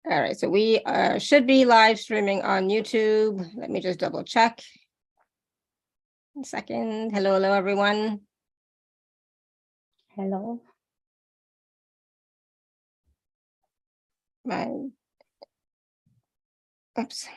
All right, so we should be live streaming on YouTube. Let me just double check. 1 second. Hello, everyone. Hello. Oops.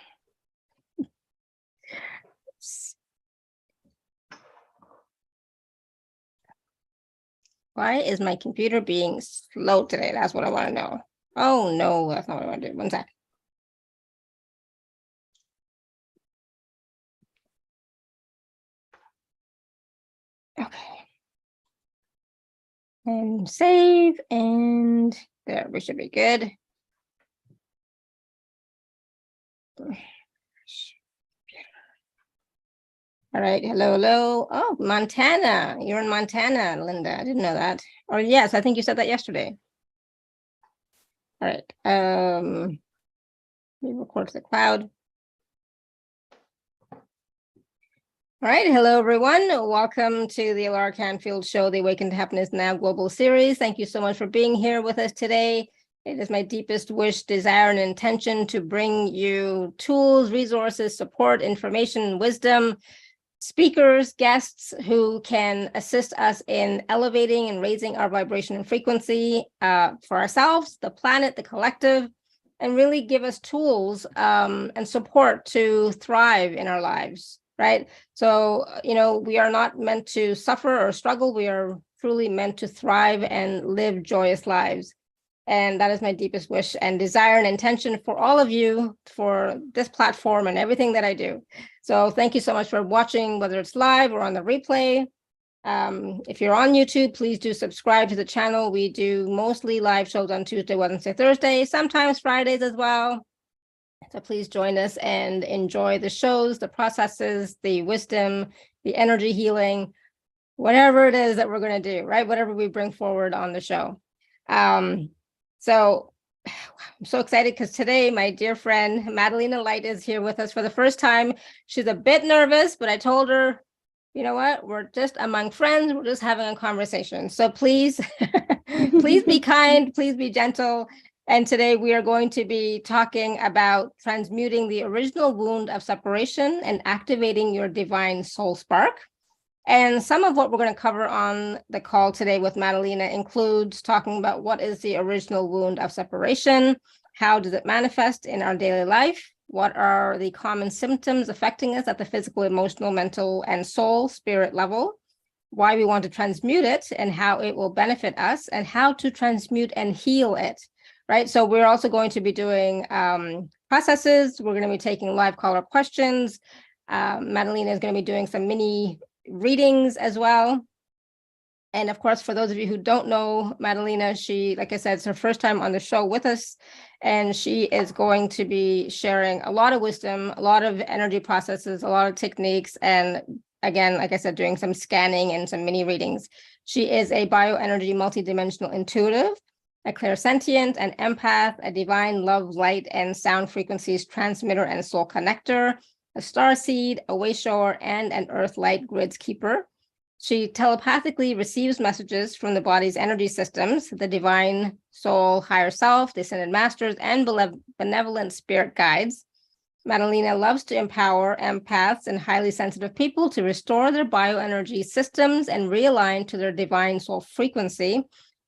Why is my computer being slow today? That's what I want to know. Oh, no, that's not what I want to do. 1 sec. Okay. And save, and there, we should be good. All right, hello. Oh, Montana. You're in Montana, Linda. I didn't know that. Or yes, I think you said that yesterday. All right. Let me record to the cloud. All right, hello everyone. Welcome to the Laura Canfield Show, the Awaken to Happiness Now Global Series. Thank you so much for being here with us today. It is my deepest wish, desire, and intention to bring you tools, resources, support, information, wisdom, speakers, guests who can assist us in elevating and raising our vibration and frequency for ourselves, the planet, the collective, and really give us tools and support to thrive in our lives, right? So, we are not meant to suffer or struggle. We are truly meant to thrive and live joyous lives. And that is my deepest wish and desire and intention for all of you, for this platform and everything that I do. So thank you so much for watching, whether it's live or on the replay. If you're on YouTube, please do subscribe to the channel. We do mostly live shows on Tuesday, Wednesday, Thursday, sometimes Fridays as well. So please join us and enjoy the shows, the processes, the wisdom, the energy healing, whatever it is that we're going to do, right? Whatever we bring forward on the show. So I'm so excited because today my dear friend Madelina Light is here with us for the first time. She's a bit nervous, but I told her, you know what, we're just among friends, we're just having a conversation. So please, please be kind, please be gentle. And today we are going to be talking about transmuting the original wound of separation and activating your divine soul spark. And some of what we're going to cover on the call today with Madelina includes talking about what is the original wound of separation, how does it manifest in our daily life, what are the common symptoms affecting us at the physical, emotional, mental, and soul, spirit level, why we want to transmute it and how it will benefit us, and how to transmute and heal it, right? So we're also going to be doing processes. We're going to be taking live caller questions. Madelina is going to be doing some mini readings as well. And of course, for those of you who don't know Madelina, she, like I said, it's her first time on the show with us, and she is going to be sharing a lot of wisdom, a lot of energy processes, a lot of techniques, and again, like I said, doing some scanning and some mini readings. She is a BioEnergy multidimensional intuitive, a Clairsentient, an Empath, a divine love, light, and sound frequencies transmitter and soul connector, a starseed, a wayshower, and an earth light grids keeper. She telepathically receives messages from the body's energy systems, the divine soul, higher self, the ascended masters, and benevolent spirit guides. Madelina loves to empower empaths and highly sensitive people to restore their bioenergy systems and realign to their divine soul frequency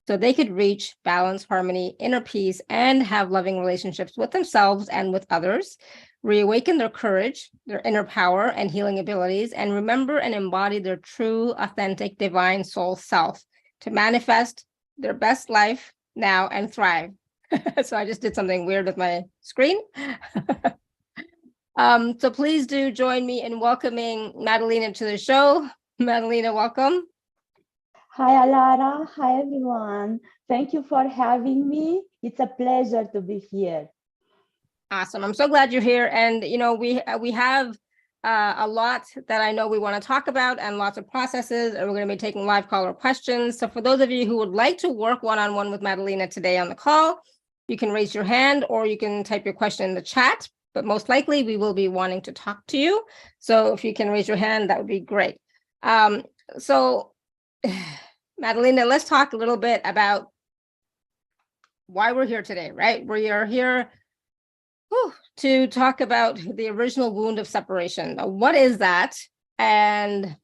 so they could reach balance, harmony, inner peace, and have loving relationships with themselves and with others, reawaken their courage, their inner power and healing abilities, and remember and embody their true, authentic, divine soul self to manifest their best life now and thrive. So I just did something weird with my screen. So please do join me in welcoming Madelina to the show. Madelina, welcome. Hi, Alara. Hi, everyone. Thank you for having me. It's a pleasure to be here. Awesome. I'm so glad you're here. And, we have a lot that I know we want to talk about and lots of processes, and we're going to be taking live caller questions. So for those of you who would like to work one-on-one with Madelina today on the call, you can raise your hand or you can type your question in the chat, but most likely we will be wanting to talk to you. So if you can raise your hand, that would be great. So Madelina, let's talk a little bit about why we're here today, right? We are here to talk about the original wound of separation. Now, what is that? And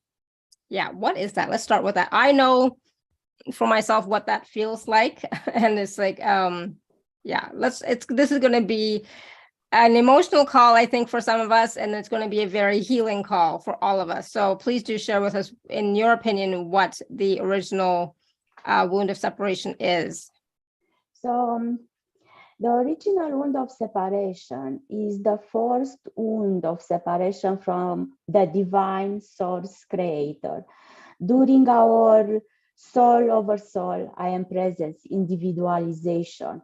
yeah, what is that? Let's start with that. I know for myself what that feels like. And it's like, yeah, this is going to be an emotional call, I think, for some of us, and it's going to be a very healing call for all of us. So please do share with us, in your opinion, what the original wound of separation is. So the original wound of separation is the first wound of separation from the divine source creator. During our soul over soul, I am presence, individualization.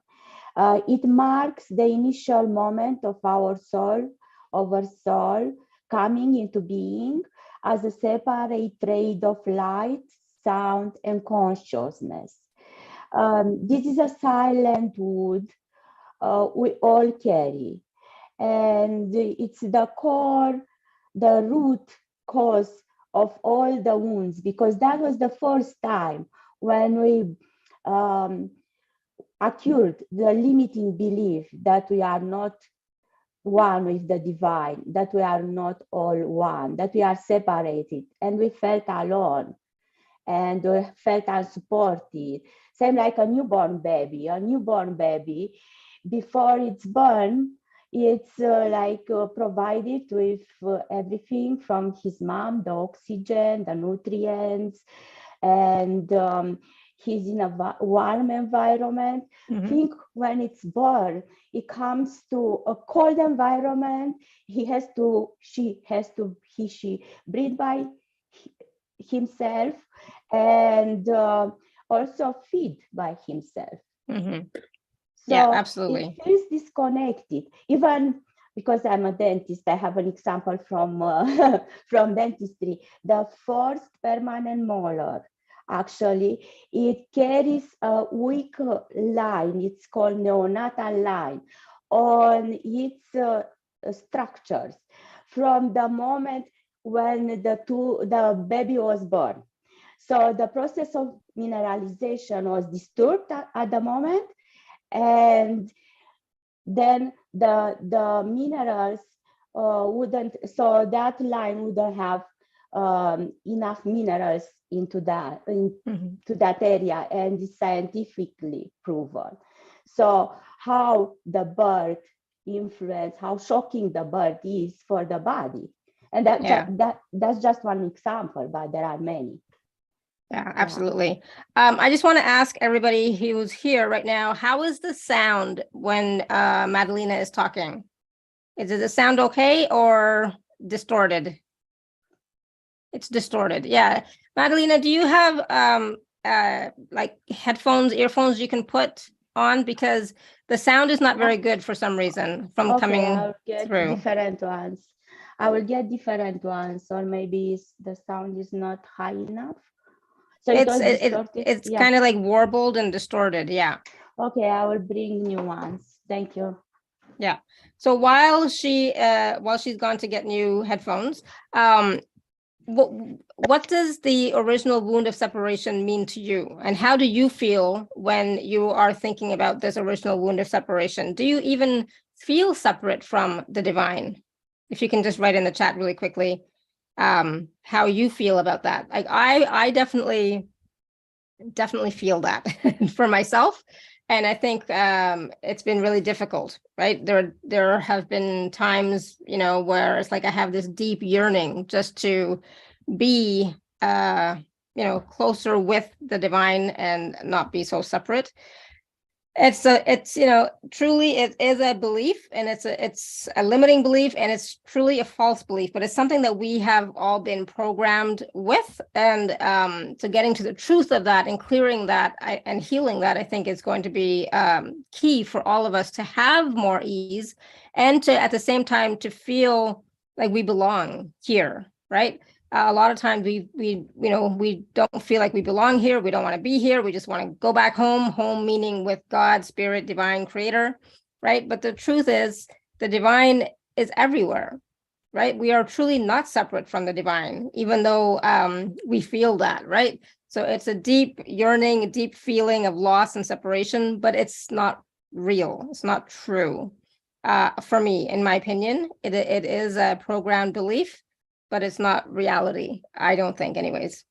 It marks the initial moment of our soul over soul coming into being as a separate thread of light, sound, and consciousness. This is a silent wound we all carry. And it's the core, the root cause of all the wounds, because that was the first time when we occurred the limiting belief that we are not one with the divine, that we are not all one, that we are separated, and we felt alone and we felt unsupported. Same like a newborn baby. A newborn baby, before it's born, it's provided with everything from his mom, the oxygen, the nutrients, and he's in a warm environment. Mm-hmm. Think when it's born, it comes to a cold environment. She breathe by himself and also feed by himself. Mm-hmm. So yeah, absolutely. It feels disconnected. Even because I'm a dentist, I have an example from from dentistry. The first permanent molar, actually, it carries a weak line. It's called neonatal line on its structures from the moment when the baby was born. So the process of mineralization was disturbed at the moment, and then the minerals wouldn't, so that line wouldn't have enough minerals into that area, and it's scientifically proven. So how the birth influence, how shocking the birth is for the body, and that's just one example, but there are many. Yeah, absolutely. I just want to ask everybody who's here right now, how is the sound when Madelina is talking? Does the sound okay or distorted? It's distorted. Yeah. Madelina, do you have like headphones, earphones you can put on? Because the sound is not very good for some reason from coming I'll get through. different ones. I will get different ones, or maybe the sound is not high enough. So it's kind of like warbled and distorted. Yeah. Okay, I will bring new ones. Thank you. Yeah. So while she's gone to get new headphones, what does the original wound of separation mean to you? And how do you feel when you are thinking about this original wound of separation? Do you even feel separate from the divine? If you can just write in the chat really quickly, how you feel about that. Like I definitely feel that for myself. And I think it's been really difficult, right? There have been times, where it's like I have this deep yearning just to be, closer with the divine and not be so separate. It's truly it is a belief, and it's a limiting belief, and it's truly a false belief, but it's something that we have all been programmed with. And so getting to the truth of that and clearing that and healing that, I think is going to be key for all of us to have more ease, and to at the same time to feel like we belong here, right? A lot of times we don't feel like we belong here. We don't want to be here. We just want to go back home meaning with God, spirit, divine, creator, right? But the truth is the divine is everywhere, right? We are truly not separate from the divine, even though we feel that, right? So it's a deep yearning, a deep feeling of loss and separation, but it's not real. It's not true. For me, in my opinion, it is a programmed belief, but it's not reality. I don't think, anyways.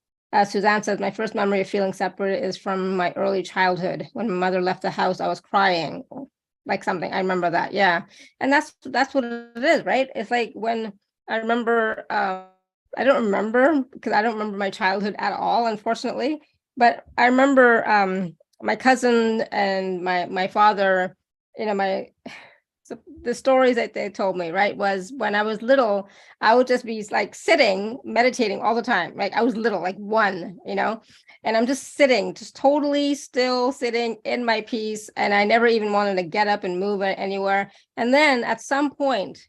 Suzanne says, my first memory of feeling separate is from my early childhood. When my mother left the house, I was crying, like something. I remember that. Yeah. And that's what it is, right? It's like when I remember, I don't remember because I don't remember my childhood at all, unfortunately. But I remember my cousin and my father, so the stories that they told me, right, was when I was little, I would just be like sitting, meditating all the time. Like I was little, like one, and I'm just sitting, just totally still sitting in my peace. And I never even wanted to get up and move anywhere. And then at some point,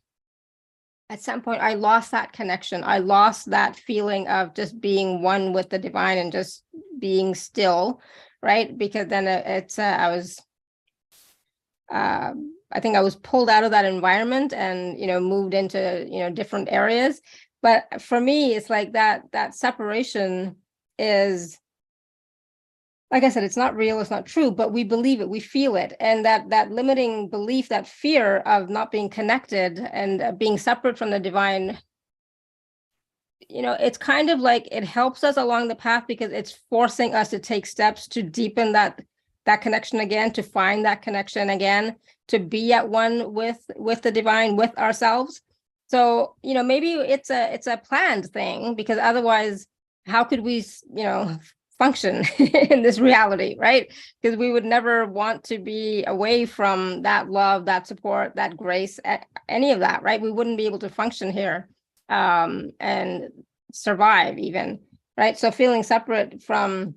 I lost that connection. I lost that feeling of just being one with the divine and just being still, right? Because then I think I was pulled out of that environment and, moved into, different areas. But for me, it's like that separation is, like I said, it's not real, it's not true, but we believe it, we feel it. And that limiting belief, that fear of not being connected and being separate from the divine, it's kind of like it helps us along the path because it's forcing us to take steps to deepen that connection again, to find that connection again, to be at one with the divine, with ourselves. So, maybe it's a planned thing, because otherwise, how could we, function in this reality, right? Because we would never want to be away from that love, that support, that grace, any of that, right? We wouldn't be able to function here and survive even, right? So feeling separate from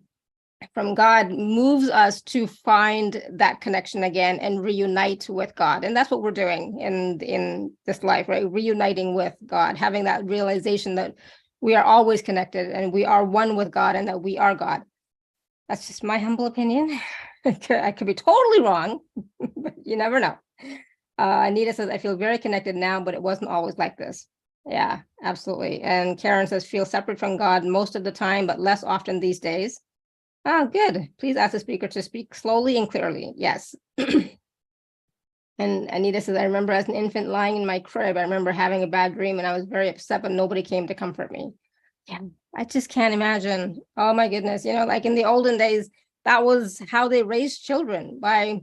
God moves us to find that connection again and reunite with God. And that's what we're doing in this life, right? Reuniting with God, having that realization that we are always connected and we are one with God and that we are God. That's just my humble opinion. I could be totally wrong, but you never know. Anita says, I feel very connected now, but it wasn't always like this. Yeah, absolutely. And Karen says, feel separate from God most of the time, but less often these days. Oh, good. Please ask the speaker to speak slowly and clearly. Yes. And Anita says, I remember as an infant lying in my crib, I remember having a bad dream and I was very upset, but nobody came to comfort me. Yeah, I just can't imagine. Oh my goodness. Like in the olden days, that was how they raised children, by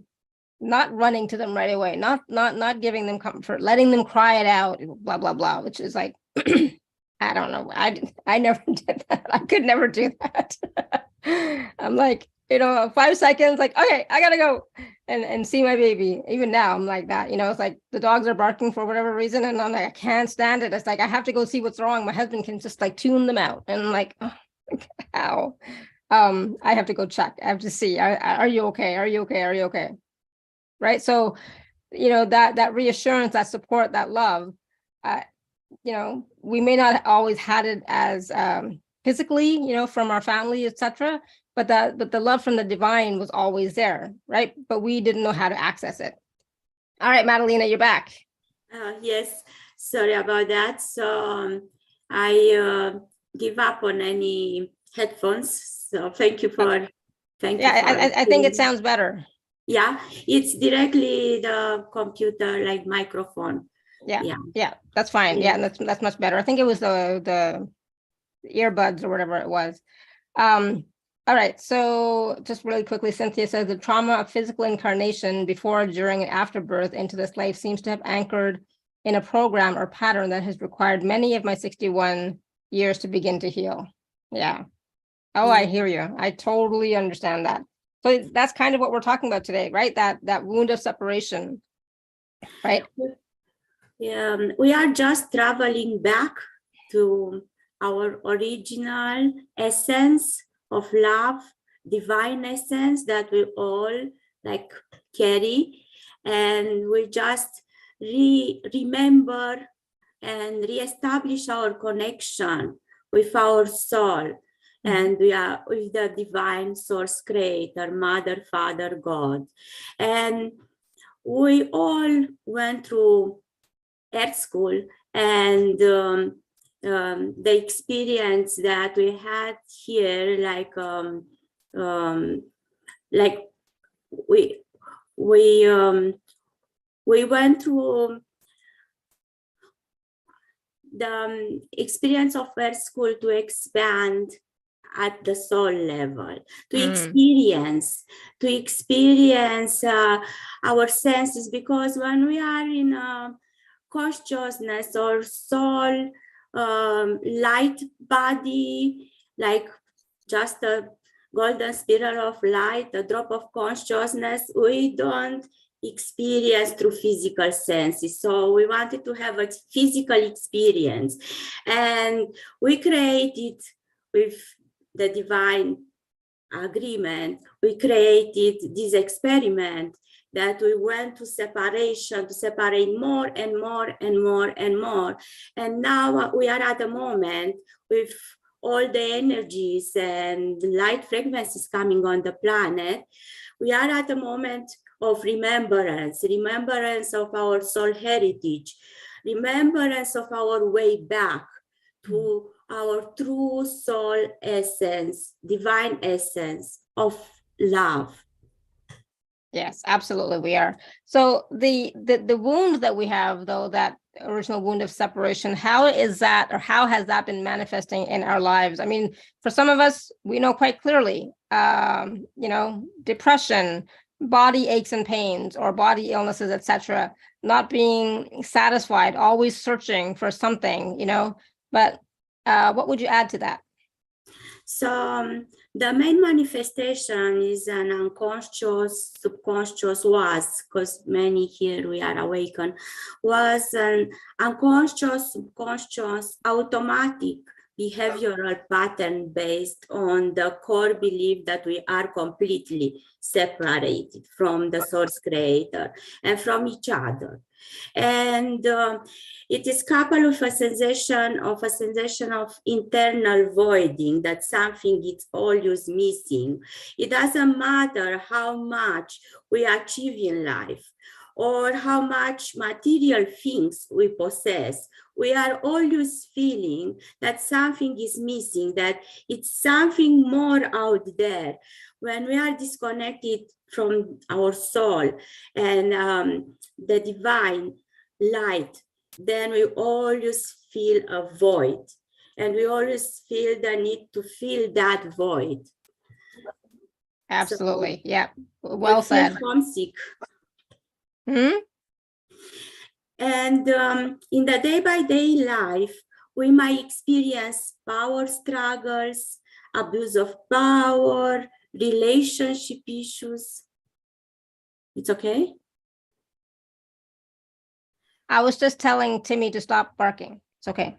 not running to them right away, not giving them comfort, letting them cry it out, blah, blah, blah, which is like, I don't know. I never did that. I could never do that. I'm like, 5 seconds, like, okay, I gotta go and see my baby. Even now, I'm like that. It's like the dogs are barking for whatever reason, and I'm like, I can't stand it. It's like I have to go see what's wrong. My husband can just like tune them out, and I'm like, oh, how? I have to go check. I have to see. Are you okay? Are you okay? Are you okay? Right. So, that reassurance, that support, that love. We may not always had it as physically, from our family, etc. But the love from the divine was always there, right? But we didn't know how to access it. All right, Madelina, you're back. Yes, sorry about that. So I give up on any headphones. So thank you for. I think it sounds better. Yeah, it's directly the computer, like microphone. Yeah, that's fine. Yeah, that's much better. I think it was the earbuds or whatever it was. All right, so just really quickly, Cynthia says the trauma of physical incarnation before, during, and after birth into this life seems to have anchored in a program or pattern that has required many of my 61 years to begin to heal. Yeah. Oh, I hear you. I totally understand that. So that's kind of what we're talking about today, right? That wound of separation, right? Yeah, we are just traveling back to our original essence of love, divine essence that we all like carry, and we just remember and reestablish our connection with our soul. And we are with the divine source creator, mother, father, God. And we all went through Earth School, and the experience that we had here, like we we went through the experience of Earth School to expand at the soul level, to experience our senses, because when we are in consciousness or soul light body, like just a golden spiral of light, a drop of consciousness, we don't experience through physical senses. So we wanted to have a physical experience, and we created, with the divine agreement, we created this experiment that we went to separation, to separate more and more and more and more. And now we are at a moment with all the energies and light frequencies coming on the planet. We are at a moment of remembrance of our soul heritage, remembrance of our way back to our true soul essence, divine essence of love. Yes, absolutely, we are. So the wound that we have, though, that original wound of separation, how is that, or how has that been manifesting in our lives? I mean, for some of us, we know quite clearly, depression, body aches and pains, or body illnesses, etc., not being satisfied, always searching for something, but what would you add to that? So the main manifestation is an unconscious, subconscious was, because many here we are awakened, was an unconscious, subconscious, automatic behavioral pattern based on the core belief that we are completely separated from the source creator and from each other. And it is coupled with a sensation of internal voiding, that something is always missing. It doesn't matter how much we achieve in life or how much material things we possess. We are always feeling that something is missing, that it's something more out there. When we are disconnected from our soul and the divine light, then we always feel a void, and we always feel the need to fill that void. Absolutely. So, yeah. Well said. Homesick. And in the day-by-day life, we might experience power struggles, abuse of power, relationship issues. It's okay? I was just telling Timmy to stop barking. It's okay.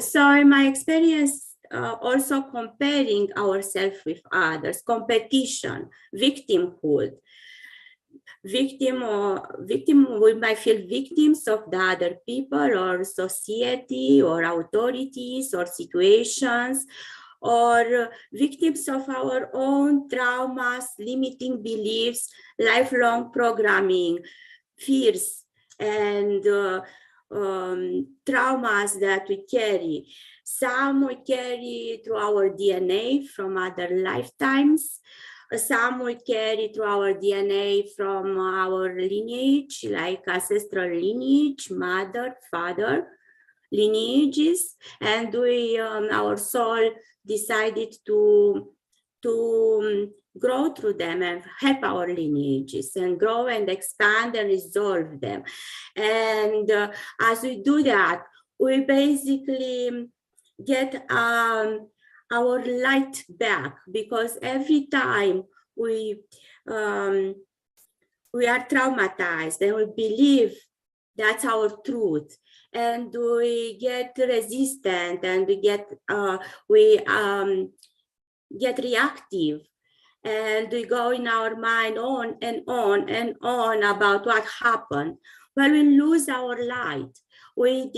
So in my experience, also comparing ourselves with others, competition, victimhood. We might feel victims of the other people or society or authorities or situations, or victims of our own traumas, limiting beliefs, lifelong programming, fears, and traumas that we carry. Some we carry through our DNA from other lifetimes. Some we carry through our DNA from our lineage, like ancestral lineage, mother, father lineages, and we, our soul decided to grow through them and help our lineages and grow and expand and resolve them. And as we do that, we basically get our light back, because every time we are traumatized and we believe that's our truth, and we get resistant, and we get reactive, and we go in our mind on and on and on about what happened. Well, we lose our light. We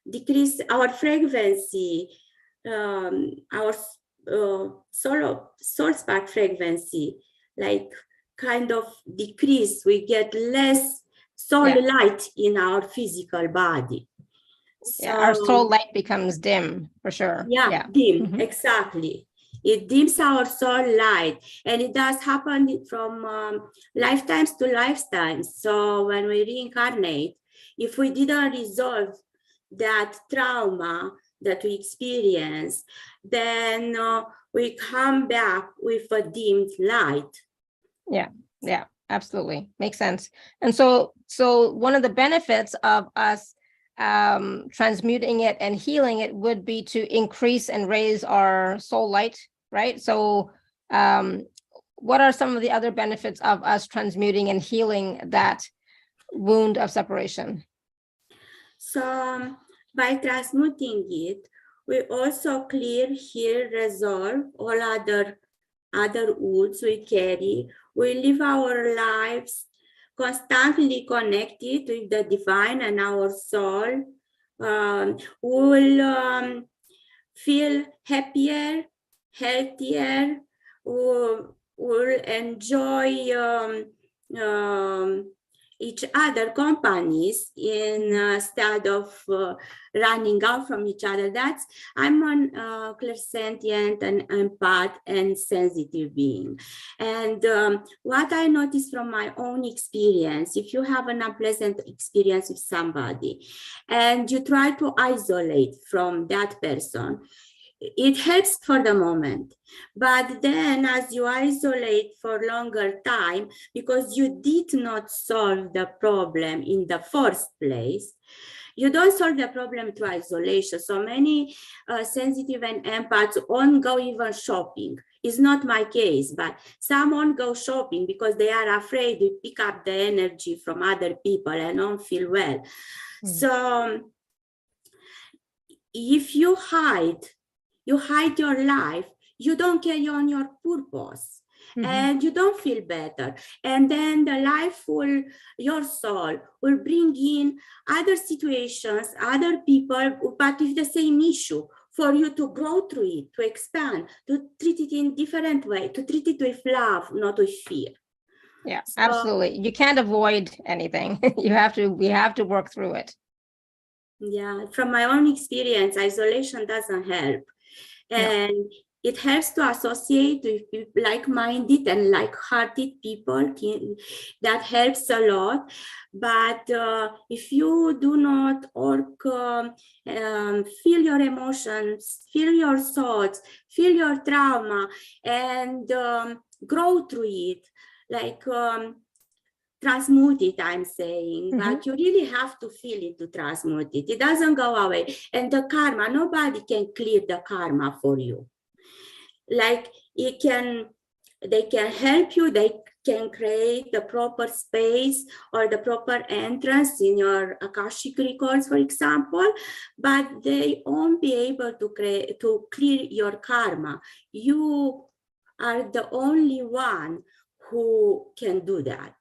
decrease our frequency, our soul spark frequency, like kind of decrease. We get less soul light in our physical body. So, our soul light becomes dim, for sure. Dim, exactly. It dims our soul light, and it does happen from lifetimes to lifetimes. So when we reincarnate, if we didn't resolve that trauma that we experience, then we come back with a dimmed light. Yeah, absolutely. Makes sense. And so one of the benefits of us transmuting it and healing it would be to increase and raise our soul light, right? So what are some of the other benefits of us transmuting and healing that wound of separation? So by transmuting it, we also clear, heal, resolve all other wounds we carry. We live our lives constantly connected with the divine and our soul. We will feel happier, healthier. We'll enjoy each other companies instead of running out from each other. I'm on Clairsentient and Empath and sensitive being. And what I noticed from my own experience, if you have an unpleasant experience with somebody and you try to isolate from that person, it helps for the moment, but then as you isolate for longer time, because you did not solve the problem in the first place, you don't solve the problem through isolation. So many sensitive and empaths won't go even shopping. It's not my case, but some won't go shopping because they are afraid to pick up the energy from other people and don't feel well. So if you hide your life, you don't carry on your purpose, and you don't feel better. And then the life will, your soul will bring in other situations, other people, but with the same issue, for you to grow through it, to expand, to treat it in different way, to treat it with love, not with fear. Yeah, so, absolutely. You can't avoid anything. We have to work through it. Yeah, from my own experience, isolation doesn't help. And it helps to associate with like-minded and like-hearted people. That helps a lot. But if you do not feel your emotions, feel your thoughts, feel your trauma, and grow through it, like transmute it, I'm saying, but you really have to feel it to transmute it. It doesn't go away. And the karma, nobody can clear the karma for you. Like they can help you, they can create the proper space or the proper entrance in your Akashic records, for example, but they won't be able to clear your karma. You are the only one who can do that.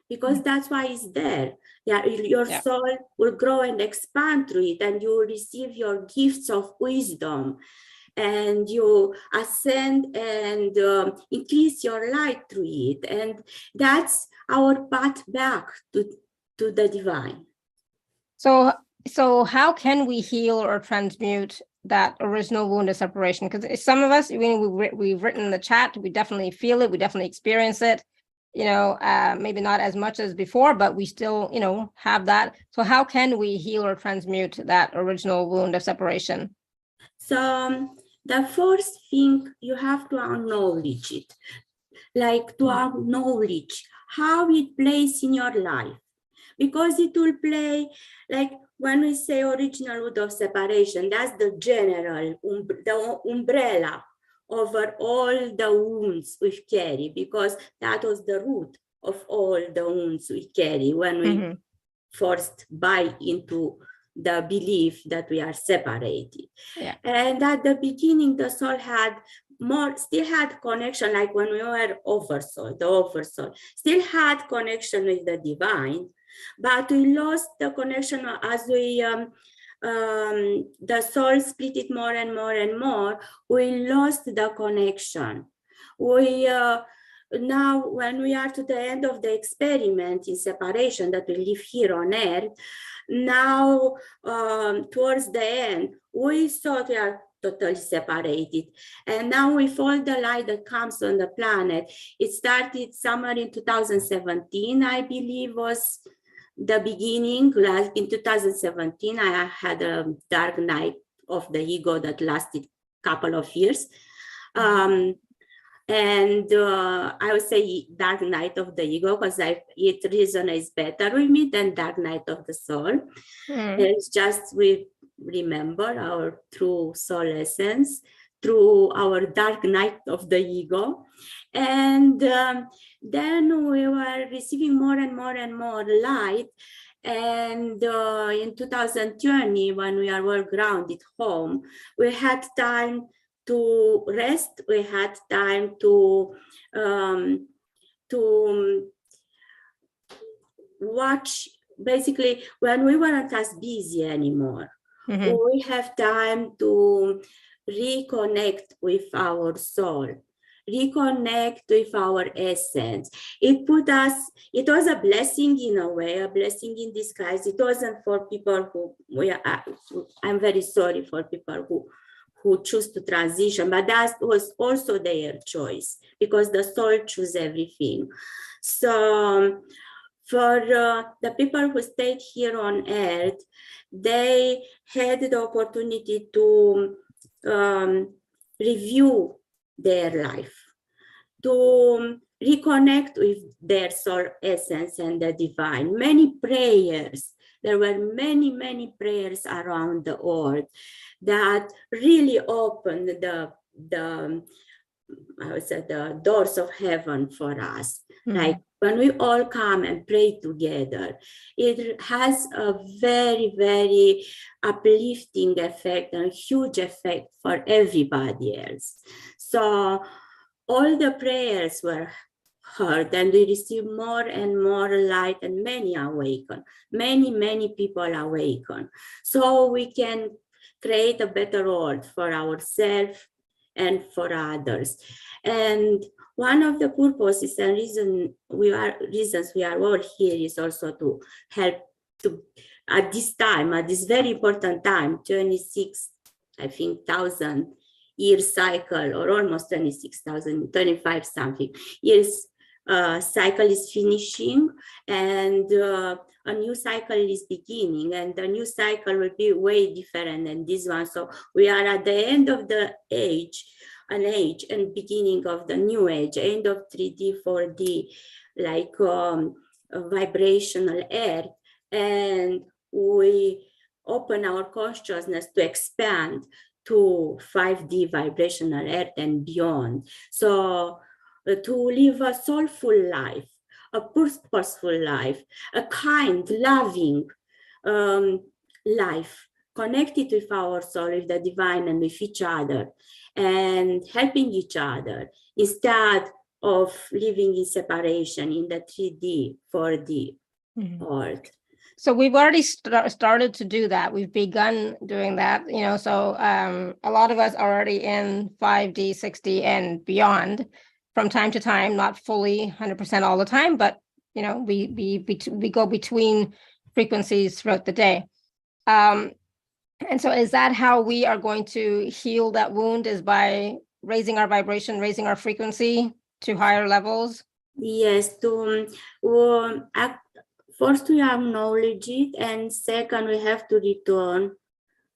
Because that's why it's there. Your soul will grow and expand through it, and you will receive your gifts of wisdom, and you ascend and increase your light through it. And that's our path back to the divine. So how can we heal or transmute that original wound of separation? Because some of us, we've written in the chat, we definitely feel it, we definitely experience it. Maybe not as much as before, but we still, have that. So how can we heal or transmute that original wound of separation? So the first thing, you have to acknowledge it, like to acknowledge how it plays in your life, because it will play, like when we say original wound of separation, that's the general, the umbrella over all the wounds we carry, because that was the root of all the wounds we carry when we first buy into the belief that we are separated. And at the beginning, the soul still had connection, like when we were oversoul, the oversoul still had connection with the divine, but we lost the connection as we the soul split it more and more and more. We lost the connection. We now, when we are to the end of the experiment in separation that we live here on earth, now towards the end, we thought we are totally separated. And now with all the light that comes on the planet, it started somewhere in 2017, I believe was the beginning. Like in 2017, I had a dark night of the ego that lasted a couple of years. And I would say dark night of the ego because it resonates better with me than dark night of the soul. It's just we remember our true soul essence through our dark night of the ego. And then we were receiving more and more and more light. And in 2020, when we are well grounded home, we had time to rest. We had time to watch. Basically, when we weren't as busy anymore, we have time to reconnect with our soul, reconnect with our essence. It was a blessing in a way, a blessing in disguise. It wasn't for people I'm very sorry for people who choose to transition, but that was also their choice because the soul chooses everything. So for the people who stayed here on earth, they had the opportunity to review their life, to reconnect with their soul essence and the divine. Many prayers. There were many, many prayers around the world that really opened the doors of heaven for us. Like when we all come and pray together, it has a very, very uplifting effect and huge effect for everybody else. So all the prayers were heard and we received more and more light and many awaken. Many, many people awaken. So we can create a better world for ourselves and for others. And one of the purposes and reasons we are all here is also to help to at this very important time, 26, I think, 1,000 year cycle, or almost 26,000, 25 something years cycle is finishing, and a new cycle is beginning, and the new cycle will be way different than this one. So we are at the end of the age and beginning of the new age, end of 3D, 4D, like vibrational earth, and we open our consciousness to expand to 5D vibrational earth and beyond. So to live a soulful life, a purposeful life, a kind, loving life, connected with our soul, with the divine and with each other, and helping each other instead of living in separation in the 3D, 4D world. So we've already started to do that. We've begun doing that, so a lot of us are already in 5D, 6D and beyond from time to time, not fully 100% all the time, but, we go between frequencies throughout the day. And so is that how we are going to heal that wound, is by raising our vibration, raising our frequency to higher levels? Yes, first we acknowledge it, and second we have to return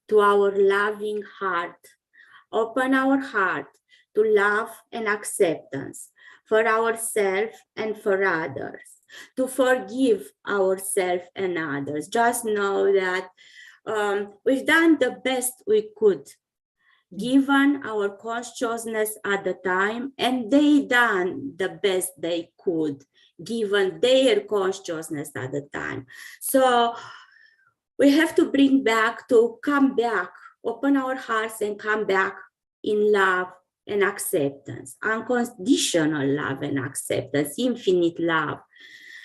to our loving heart. Open our heart to love and acceptance for ourselves and for others, to forgive ourselves and others. Just know that we've done the best we could, given our consciousness at the time, and they done the best they could, given their consciousness at the time. So we have to come back, open our hearts and come back in love and acceptance, unconditional love and acceptance, infinite love,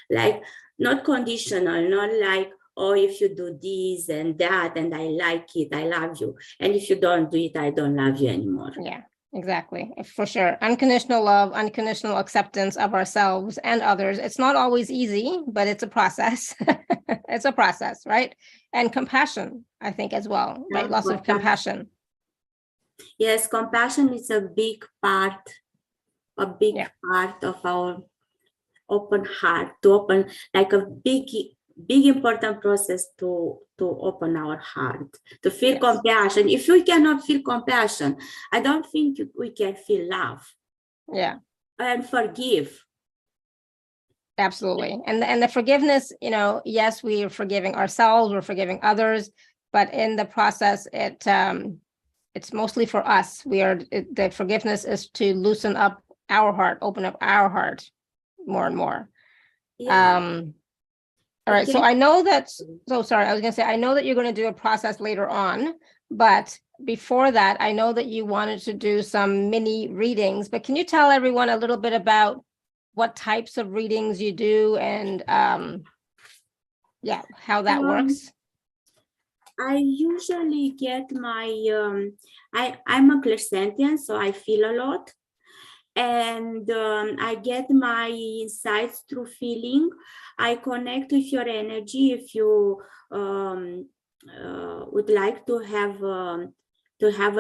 like not conditional, not like, oh, if you do this and that and I like it, I love you. And if you don't do it, I don't love you anymore. Yeah, exactly. For sure. Unconditional love, unconditional acceptance of ourselves and others. It's not always easy, but it's a process. It's a process, right? And compassion, I think, as well, right? Lots of compassion. Yes, compassion is a big part of our open heart, to open, like a big important process to open our heart, to feel compassion. If we cannot feel compassion, I don't think we can feel love. Yeah. And forgive. Absolutely. And the forgiveness, you know, yes, we are forgiving ourselves, we're forgiving others, but in the process, it's mostly for us. The forgiveness is to loosen up our heart, open up our heart more and more. Yeah. All right. So I know that, sorry, I was going to say, I know that you're going to do a process later on, but before that, I know that you wanted to do some mini readings, but can you tell everyone a little bit about what types of readings you do and how that works? I usually get my, I'm a Clairsentient, so I feel a lot. And I get my insights through feeling. I connect with your energy. If you would like to have a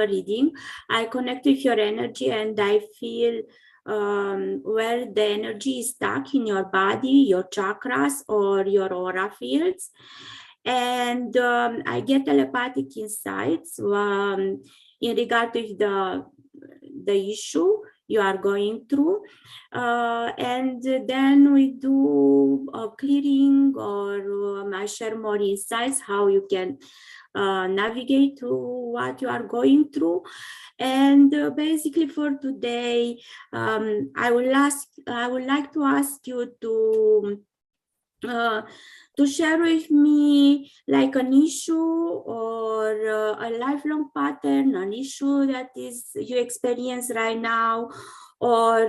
reading, I connect with your energy and I feel where the energy is stuck in your body, your chakras, or your AuraFields. And I get telepathic insights in regard to the issue you are going through, and then we do a clearing, or I share more insights how you can navigate through what you are going through. And basically for today, I would like to ask you to share with me like an issue or a lifelong pattern, an issue that is you experience right now, or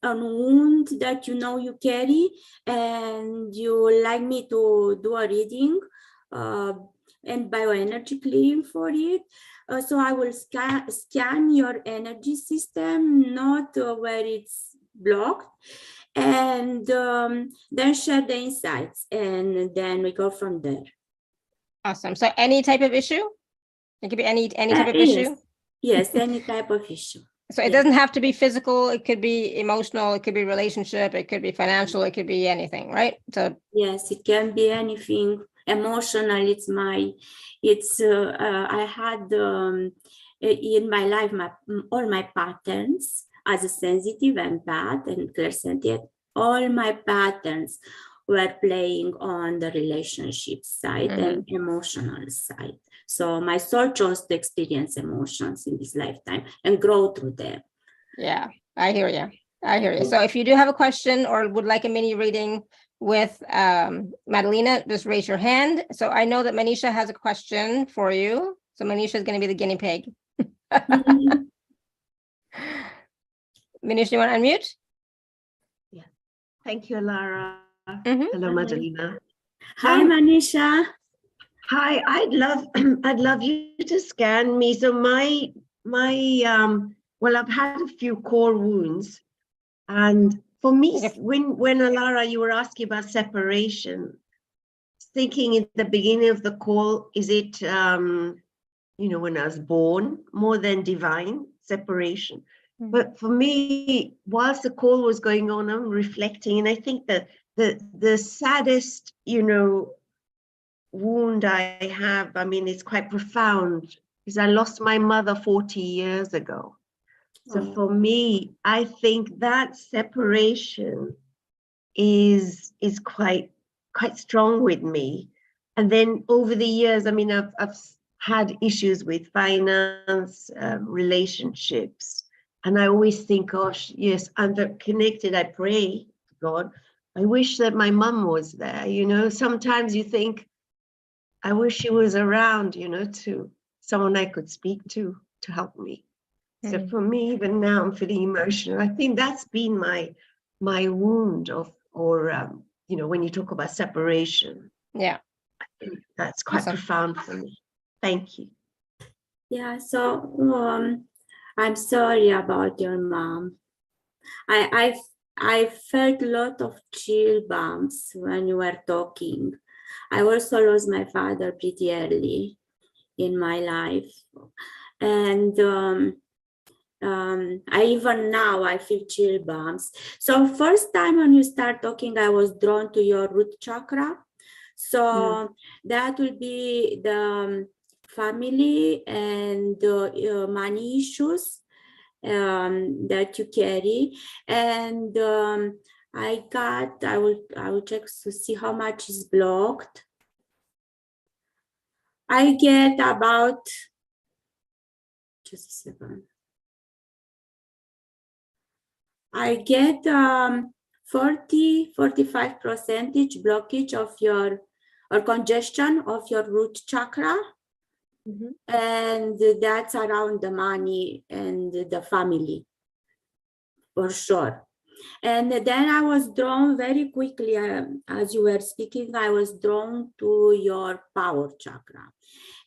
a wound that you know you carry and you would like me to do a reading and bioenergy clearing for it. So I will scan your energy system, not where it's blocked, and then share the insights, and then we go from there. Awesome. So any type of issue? It could be any type of issue? Yes, any type of issue. So it doesn't have to be physical. It could be emotional. It could be relationship. It could be financial. It could be anything, right? So yes, it can be anything. Emotional. I had in my life all my patterns as a sensitive, empath, and clairsentient. All my patterns were playing on the relationship side and emotional side. So my soul chose to experience emotions in this lifetime and grow through them. Yeah, I hear you. So if you do have a question or would like a mini reading with Madelina, just raise your hand. So I know that Manisha has a question for you. So Manisha is going to be the guinea pig. Manisha, you want to unmute? Yeah. Thank you, Lara. Hello, Madelina. Hi, Manisha. Hi, I'd love you to scan me. So well, I've had a few core wounds, and for me, when Lara, you were asking about separation, thinking in the beginning of the call, is it when I was born, more than divine separation? But for me, whilst the call was going on, I'm reflecting, and I think that the saddest, wound I have, I mean, it's quite profound, because I lost my mother 40 years ago. So for me, I think that separation is quite strong with me. And then over the years, I mean, I've had issues with finance, relationships. And I always think, gosh, yes, I'm connected. I pray to God. I wish that my mum was there. Sometimes you think, I wish she was around, to someone I could speak to help me. So for me, even now, I'm feeling emotional. I think that's been my wound when you talk about separation. Yeah. I think that's quite profound for me. Thank you. Yeah, so I'm sorry about your mom. I felt a lot of chill bumps when you were talking. I also lost my father pretty early in my life. And I even now I feel chill bumps. So first time when you start talking, I was drawn to your root chakra. So that will be the family and money issues that you carry. And I will check to see how much is blocked. I get about, just a second. I get 45% blockage of your, or congestion of your root chakra. And that's around the money and the family, for sure. And then I was drawn very quickly, as you were speaking, I was drawn to your power chakra.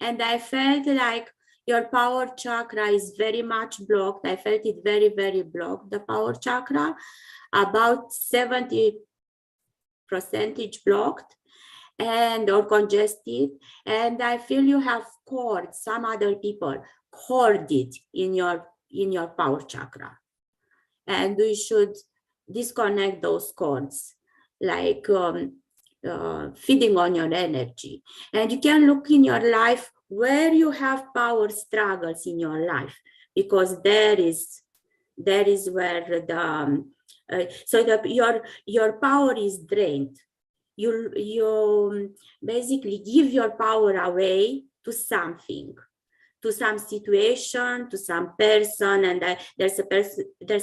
And I felt like your power chakra is very much blocked. I felt it very, very blocked, the power chakra, about 70% blocked and or congested. And I feel you have cords, some other people corded in your power chakra. And we should disconnect those cords, like feeding on your energy. And you can look in your life where you have power struggles in your life, because there is where the your power is drained. You basically give your power away to something, to some situation, to some person, and there's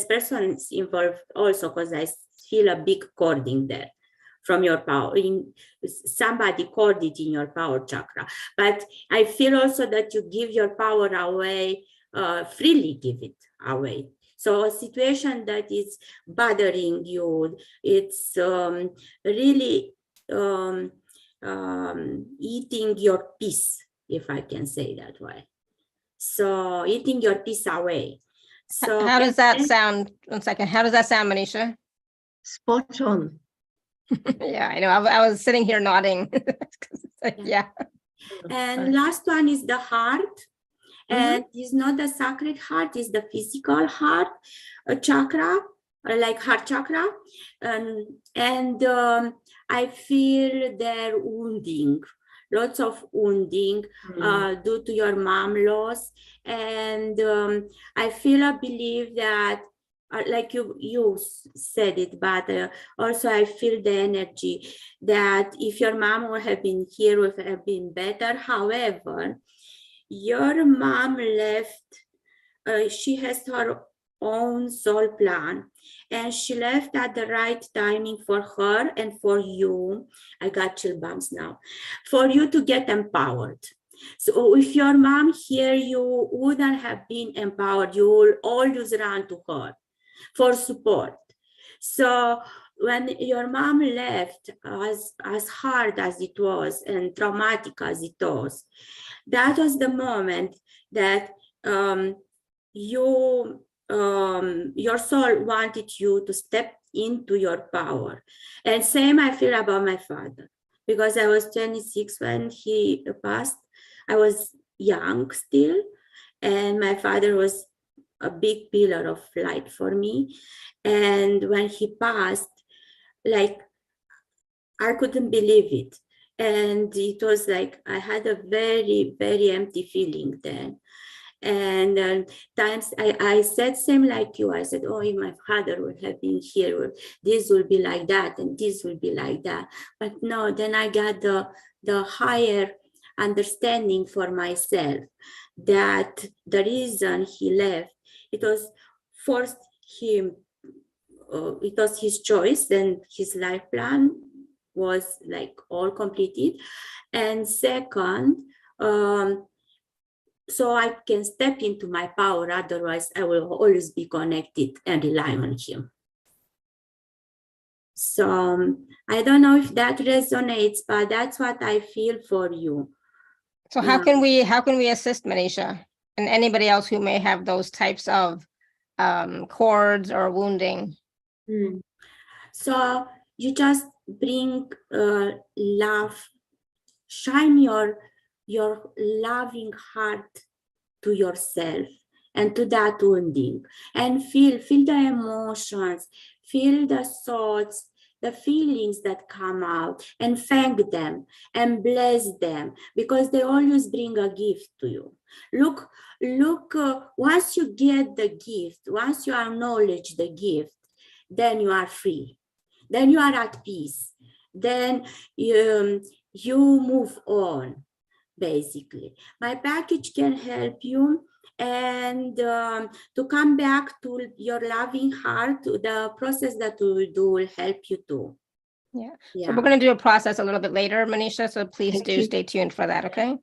persons involved also, because I feel a big cording there from your power. Somebody corded in your power chakra. But I feel also that you give your power away, freely give it away. So a situation that is bothering you, it's really eating your peace, if I can say that way. So eating your peace away. So how does that sound? 1 second. How does that sound, Manisha? Spot on. Yeah, I know. I was sitting here nodding. Yeah. And last one is the heart. And it's not the sacred heart, it's the physical heart chakra, like heart chakra. And I feel their wounding, lots of wounding due to your mom loss. And I feel, I believe that, like you said it, but also I feel the energy that if your mom would have been here, would have been better. However, your mom left, she has her own soul plan, and she left at the right timing for her and for you. I got chill bumps now. For you to get empowered. So if your mom here, you wouldn't have been empowered, you will always run to her for support. So when your mom left, as hard as it was and traumatic as it was, that was the moment that your soul wanted you to step into your power. And same I feel about my father, because I was 26 when he passed. I was young still, and my father was a big pillar of light for me. And when he passed, like, I couldn't believe it. And it was like, I had a very, very empty feeling then. And times I said same like you. I said, oh, if my father would have been here, this will be like that, and this will be like that. But no, then I got the higher understanding for myself that the reason he left, it was forced him, it was his choice, and his life plan was like all completed. And second, so I can step into my power, otherwise I will always be connected and rely on him. So I don't know if that resonates, but that's what I feel for you. So how can we assist Manisha and anybody else who may have those types of cords or wounding? So you just bring love, shine your loving heart to yourself and to that wounding, and feel the emotions, feel the thoughts, the feelings that come out, and thank them and bless them, because they always bring a gift to you. Look, once you get the gift, once you acknowledge the gift, then you are free, then you are at peace, then you move on, basically. My package can help you, and to come back to your loving heart, the process that we will do will help you too. Yeah. So we're going to do a process a little bit later, Manisha, so please Thank do you. stay tuned for that, okay?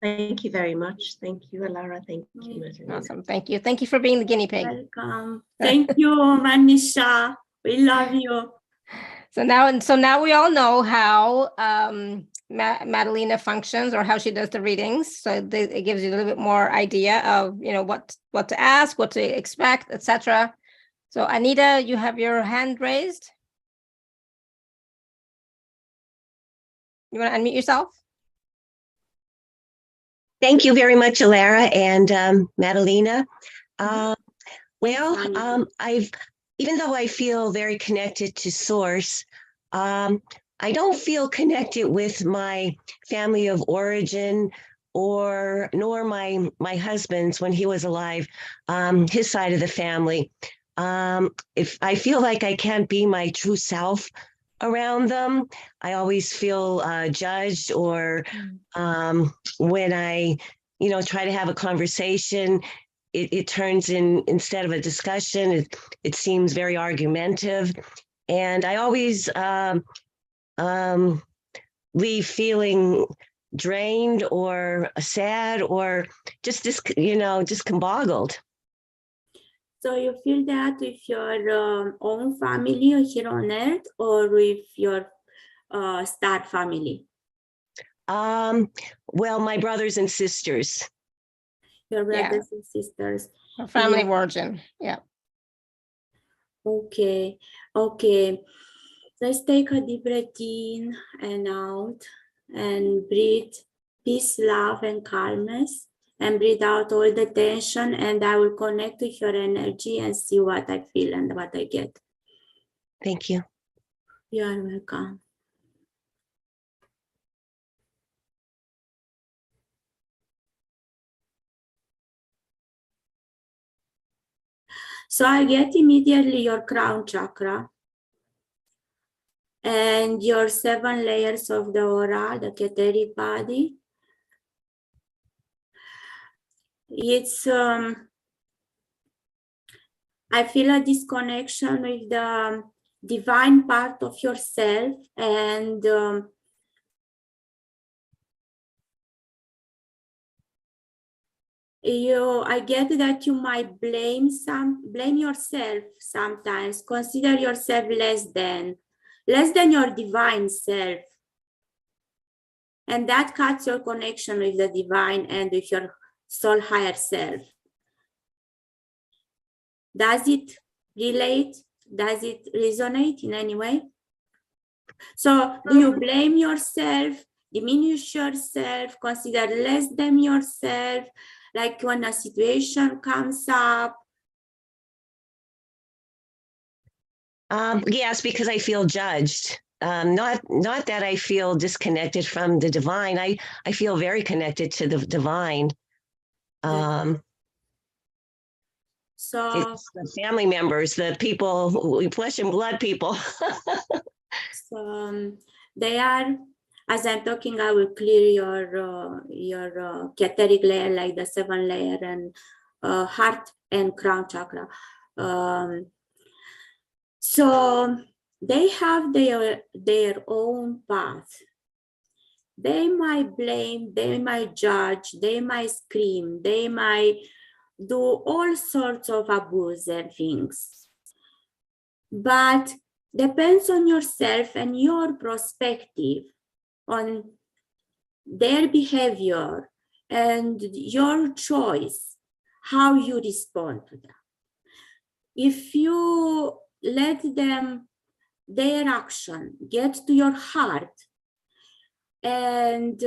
Thank you very much. Thank you, Alara. Thank you, Madalina. Awesome. Thank you. Thank you for being the guinea pig. Welcome. Thank you, Manisha. We love you. So now we all know how Madalina functions, or how she does the readings. So it gives you a little bit more idea of, you know, what to ask, what to expect, etc. So Anita, you have your hand raised. You want to unmute yourself? Thank you very much, Alara and Madalina. Even though I feel very connected to Source, I don't feel connected with my family of origin, nor my husband's when he was alive, his side of the family. If I feel like I can't be my true self around them, I always feel judged, or when I, try to have a conversation, it turns instead of a discussion, it seems very argumentative, and I always leave feeling drained or sad or just discombobulated. So you feel that with your own family here on Earth, or with your star family? Well, my brothers and sisters. Your brothers and sisters. Her family origin. Yeah. Okay. Let's take a deep breath in and out, and breathe peace, love, and calmness, and breathe out all the tension, and I will connect with your energy and see what I feel and what I get. Thank you. You are welcome. So I get immediately your crown chakra and your 7 layers of the aura, the etheric body. It's I feel a disconnection with the divine part of yourself, and I get that you might blame yourself sometimes, consider yourself less than your divine self, and that cuts your connection with the divine and with your soul higher self. Does it relate? Does it resonate in any way? So do you blame yourself, diminish yourself, consider less than yourself, like when a situation comes up? Yes, because I feel judged. Not that I feel disconnected from the divine. I feel very connected to the divine. So it's the family members, the people, flesh and blood people. So they are, as I'm talking, I will clear your etheric layer, like the 7 layer, and heart and crown chakra. So they have their own path. They might blame, they might judge, they might scream, they might do all sorts of abuse and things. But depends on yourself and your perspective on their behavior and your choice, how you respond to them. If you let them, their action, get to your heart, and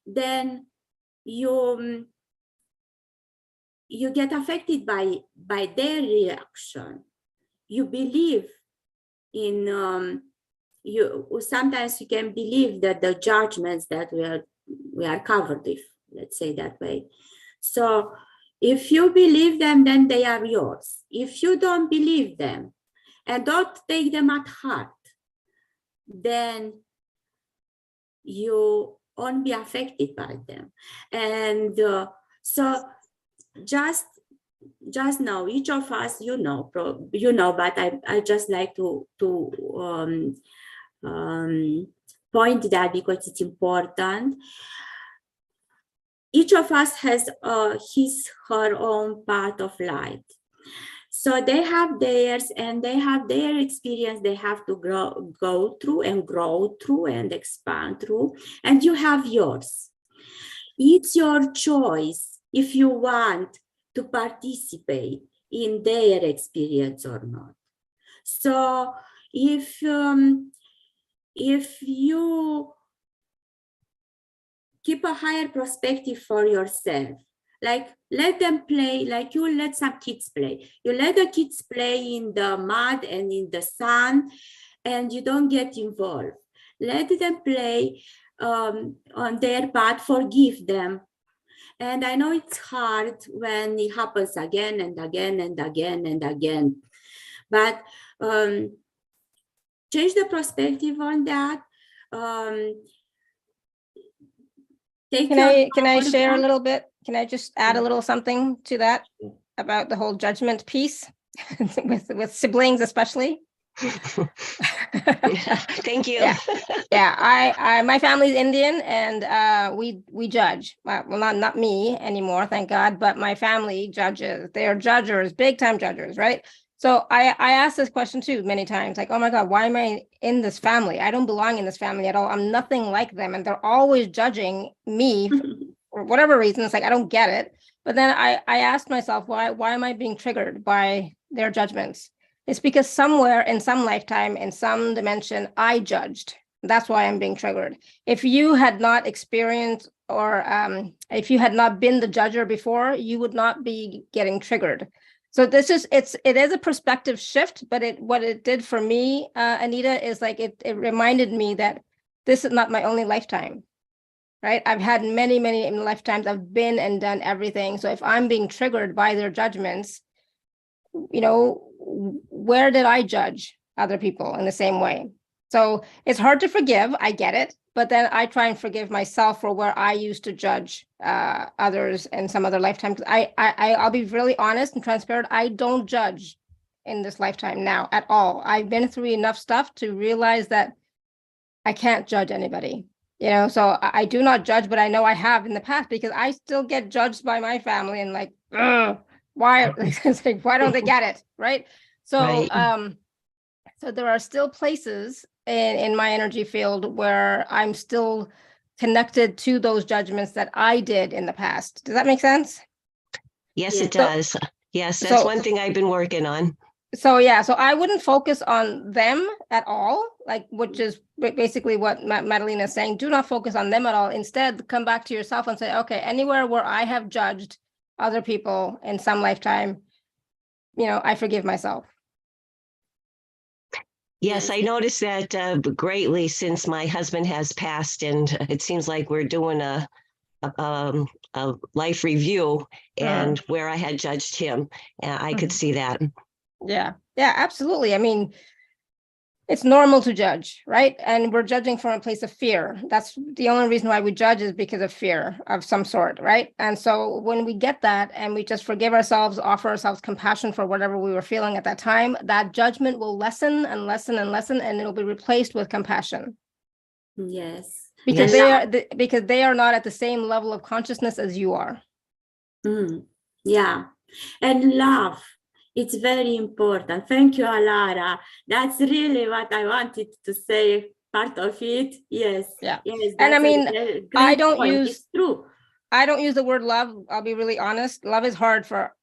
then you you get affected by their reaction. You believe in you sometimes you can believe that the judgments that we are covered with, let's say that way. So if you believe them, then they are yours. If you don't believe them and don't take them at heart, then you won't be affected by them. And so just know, each of us, but I just like to point that because it's important. Each of us has her own path of light. So they have theirs and they have their experience they have to go through and grow through and expand through. And you have yours. It's your choice if you want to participate in their experience or not. So if you keep a higher perspective for yourself, like let them play, like you let some kids play. You let the kids play in the mud and in the sun, and you don't get involved. Let them play on their path, forgive them. And I know it's hard when it happens again and again and again and again, but change the perspective on that. Can I share a little bit? Can I just add a little something to that about the whole judgment piece with siblings, especially? Thank you. Yeah. My family's Indian, and we judge. Well, not me anymore, thank God, but my family judges. They are judgers, big time judgers, right? So I asked this question too many times, like, oh my God, why am I in this family? I don't belong in this family at all. I'm nothing like them. And they're always judging me for whatever reason. It's like, I don't get it. But then I asked myself, why am I being triggered by their judgments? It's because somewhere in some lifetime, in some dimension, I judged. That's why I'm being triggered. If you had not experienced or if you had not been the judger before, you would not be getting triggered. So it is a perspective shift, but what it did for me, Anita, is like it reminded me that this is not my only lifetime, right? I've had many lifetimes. I've been and done everything. So if I'm being triggered by their judgments, where did I judge other people in the same way? So it's hard to forgive. I get it. But then I try and forgive myself for where I used to judge others in some other lifetime. I'll be really honest and transparent. I don't judge in this lifetime now at all. I've been through enough stuff to realize that I can't judge anybody. So I do not judge, but I know I have in the past because I still get judged by my family and like, why? Like, why don't they get it? Right. So, Right. So there are still places in my energy field where I'm still connected to those judgments that I did in the past. Does that make sense? Yes, Yeah. it does. Yes, that's one thing I've been working on. So I wouldn't focus on them at all, which is basically what Madelina is saying. Do not focus on them at all. Instead, come back to yourself and say, okay, anywhere where I have judged other people in some lifetime, I forgive myself. Yes, I noticed that greatly since my husband has passed, and it seems like we're doing a life review, and where I had judged him, I could see that. Yeah, absolutely. I mean, it's normal to judge, right? And we're judging from a place of fear. That's the only reason why we judge is because of fear of some sort, right? And so when we get that and we just forgive ourselves, offer ourselves compassion for whatever we were feeling at that time, that judgment will lessen and lessen and lessen, and it'll be replaced with compassion. Yes. Because they are not at the same level of consciousness as you are. Yeah. And love. It's very important. Thank you, Alara. That's really what I wanted to say. Part of it. Yes. Yeah. Yes. And I mean, I don't use the word love. I'll be really honest. Love is hard for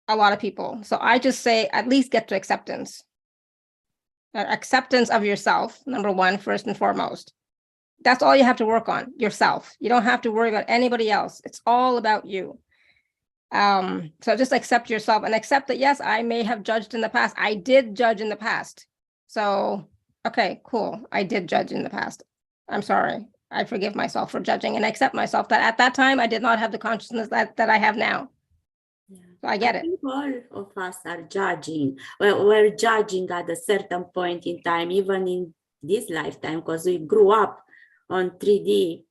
a lot of people. So I just say, at least get to acceptance. Acceptance of yourself, number one, first and foremost. That's all you have to work on, yourself. You don't have to worry about anybody else. It's all about you. So just accept yourself and accept that, yes, I may have judged in the past. I did judge in the past. So, okay, cool. I did judge in the past. I'm sorry. I forgive myself for judging and accept myself that at that time I did not have the consciousness that I have now. Yeah. So I get it. think all of us are judging. Well, we're judging at a certain point in time, even in this lifetime, because we grew up on 3D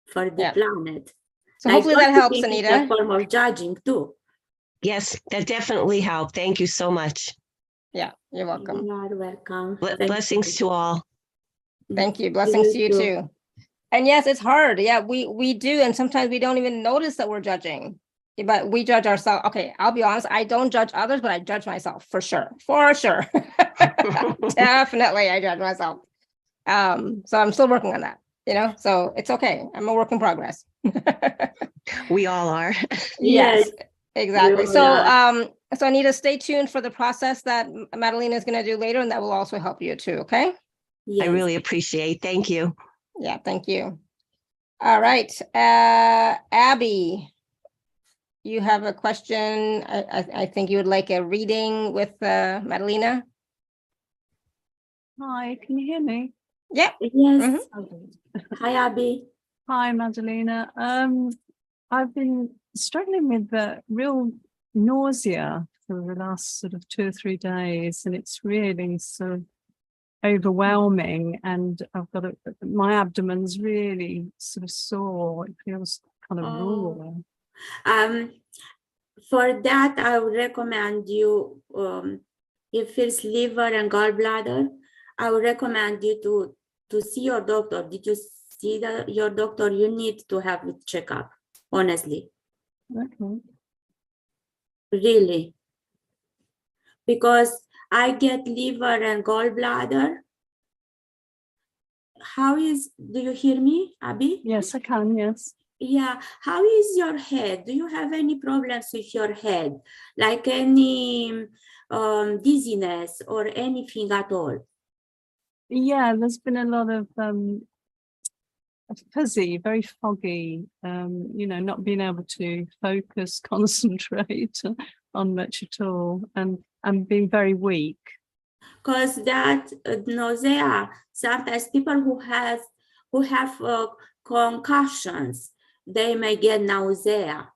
for the Yeah. planet. So hopefully that helps, It's a Anita. form of judging too. Yes, that definitely helped. Thank you so much. Yeah, you're welcome. You are welcome. Thank Blessings to all. Thank you. Blessings to you too. And yes, it's hard. Yeah, we do. And sometimes we don't even notice that we're judging, but we judge ourselves. Okay, I'll be honest. I don't judge others, but I judge myself for sure. For sure. Definitely, I judge myself. So I'm still working on that, so it's okay. I'm a work in progress. We all are. Yes, exactly. we So, all are. so Anita, stay tuned for the process that Madelina is going to do later, and that will also help you too. Okay. Yes. I really appreciate. Thank you. Yeah, thank you. All right, Abby, you have a question. I think you would like a reading with Madelina. Hi, can you hear me? Yep. Yes. Okay. Hi, Abby. Hi, Madelina. I've been struggling with real nausea for the last sort of 2 or 3 days, and it's really sort of overwhelming. And I've got my abdomen's really sort of sore. It feels kind of raw. For that, I would recommend you, if it's liver and gallbladder, I would recommend you to see your doctor. Did you see your doctor? You need to have a checkup, honestly. Okay. Really. Because I get liver and gallbladder. Do you hear me, Abby? Yes, I can, yes. Yeah. How is your head? Do you have any problems with your head? Like any dizziness or anything at all? Yeah, there's been a lot of fuzzy, very foggy, not being able to focus, concentrate on much at all, and being very weak. Because that nausea, sometimes people who have concussions, they may get nausea.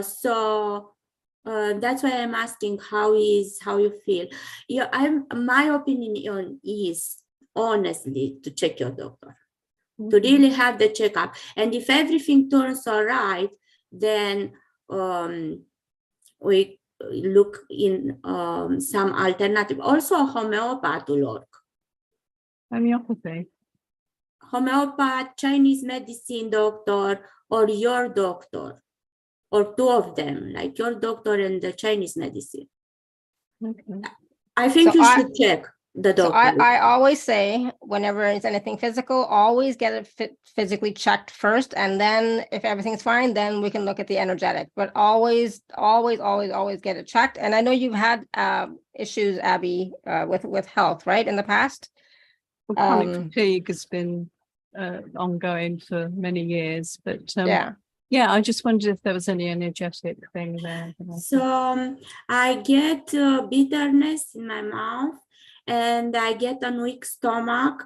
So that's why I'm asking how you feel. My opinion is honestly to check your doctor, to really have the checkup. And if everything turns all right, then we look in some alternative. Also, a homeopath will work. Homeopathy. Homeopath, Chinese medicine doctor, or your doctor, or 2 of them, like your doctor and the Chinese medicine. Okay. I think you should check the So doctor. I always say, whenever it's anything physical, always get it physically checked first, and then if everything's fine, then we can look at the energetic. But always get it checked. And I know you've had issues, Abby, with health, right, in the past. Well, chronic fatigue has been ongoing for many years, but yeah, I just wondered if there was any energetic thing there. So I get bitterness in my mouth, and I get a weak stomach.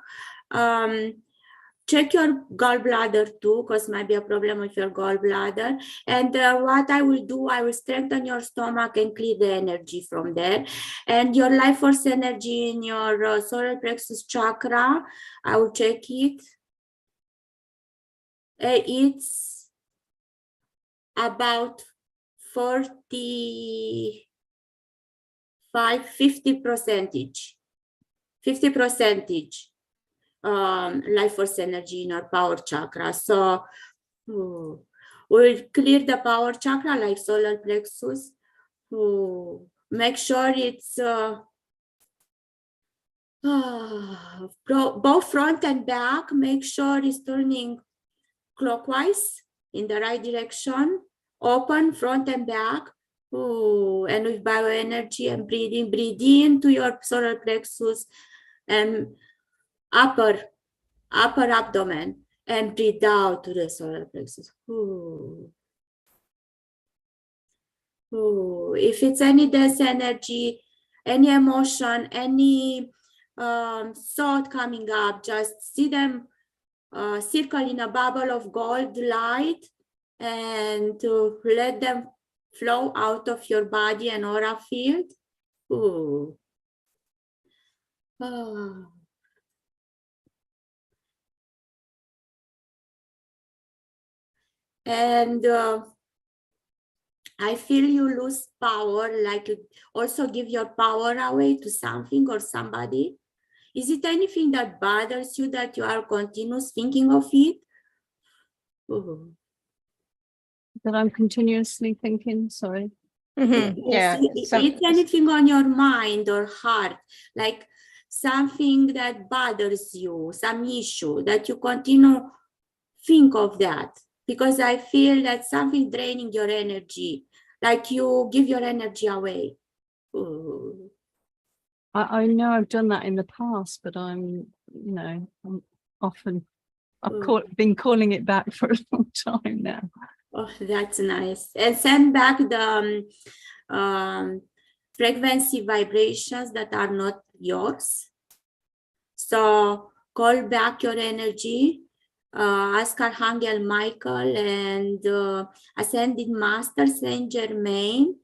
Check your gallbladder too, because might be a problem with your gallbladder. And what I will do, I will strengthen your stomach and clear the energy from there. And your life force energy in your solar plexus chakra, I will check it. It's about 50% life force energy in our power chakra. So we'll clear the power chakra like solar plexus. Make sure it's both front and back. Make sure it's turning clockwise in the right direction, open front and back. And with bioenergy and breathing, breathe into your solar plexus and upper abdomen, and breathe out to the solar plexus. Ooh, if it's any dense energy, any emotion, any thought coming up, just see them circle in a bubble of gold light and to let them flow out of your body and aura field. Ooh. Oh. And I feel you lose power, like you also give your power away to something or somebody. Is it anything that bothers you that you are continuous thinking of it? Ooh. That I'm continuously thinking, sorry. Mhm, yeah. It's anything on your mind or heart, like something that bothers you, some issue that you continue think of that, because I feel that something draining your energy, like you give your energy away. Ooh. I know I've done that in the past, but I'm often, been calling it back for a long time now. Oh, that's nice. And send back the frequency vibrations that are not yours. So call back your energy, ask Archangel Michael and Ascended Master Saint Germain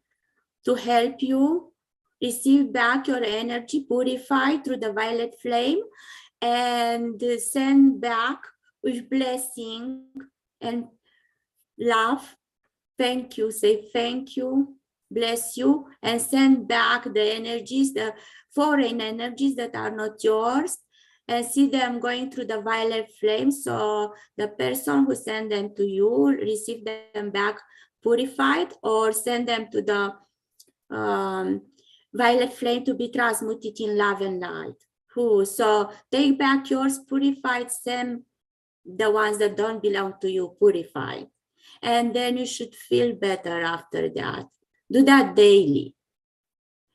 to help you receive back your energy purified through the violet flame, and send back with blessing and love. Thank you, say thank you, bless you, and send back the energies, the foreign energies that are not yours, and see them going through the violet flame. So the person who sent them to you receive them back purified, or send them to the violet flame to be transmuted in love and light. So take back yours purified, send the ones that don't belong to you purified. And then you should feel better after that. Do that daily.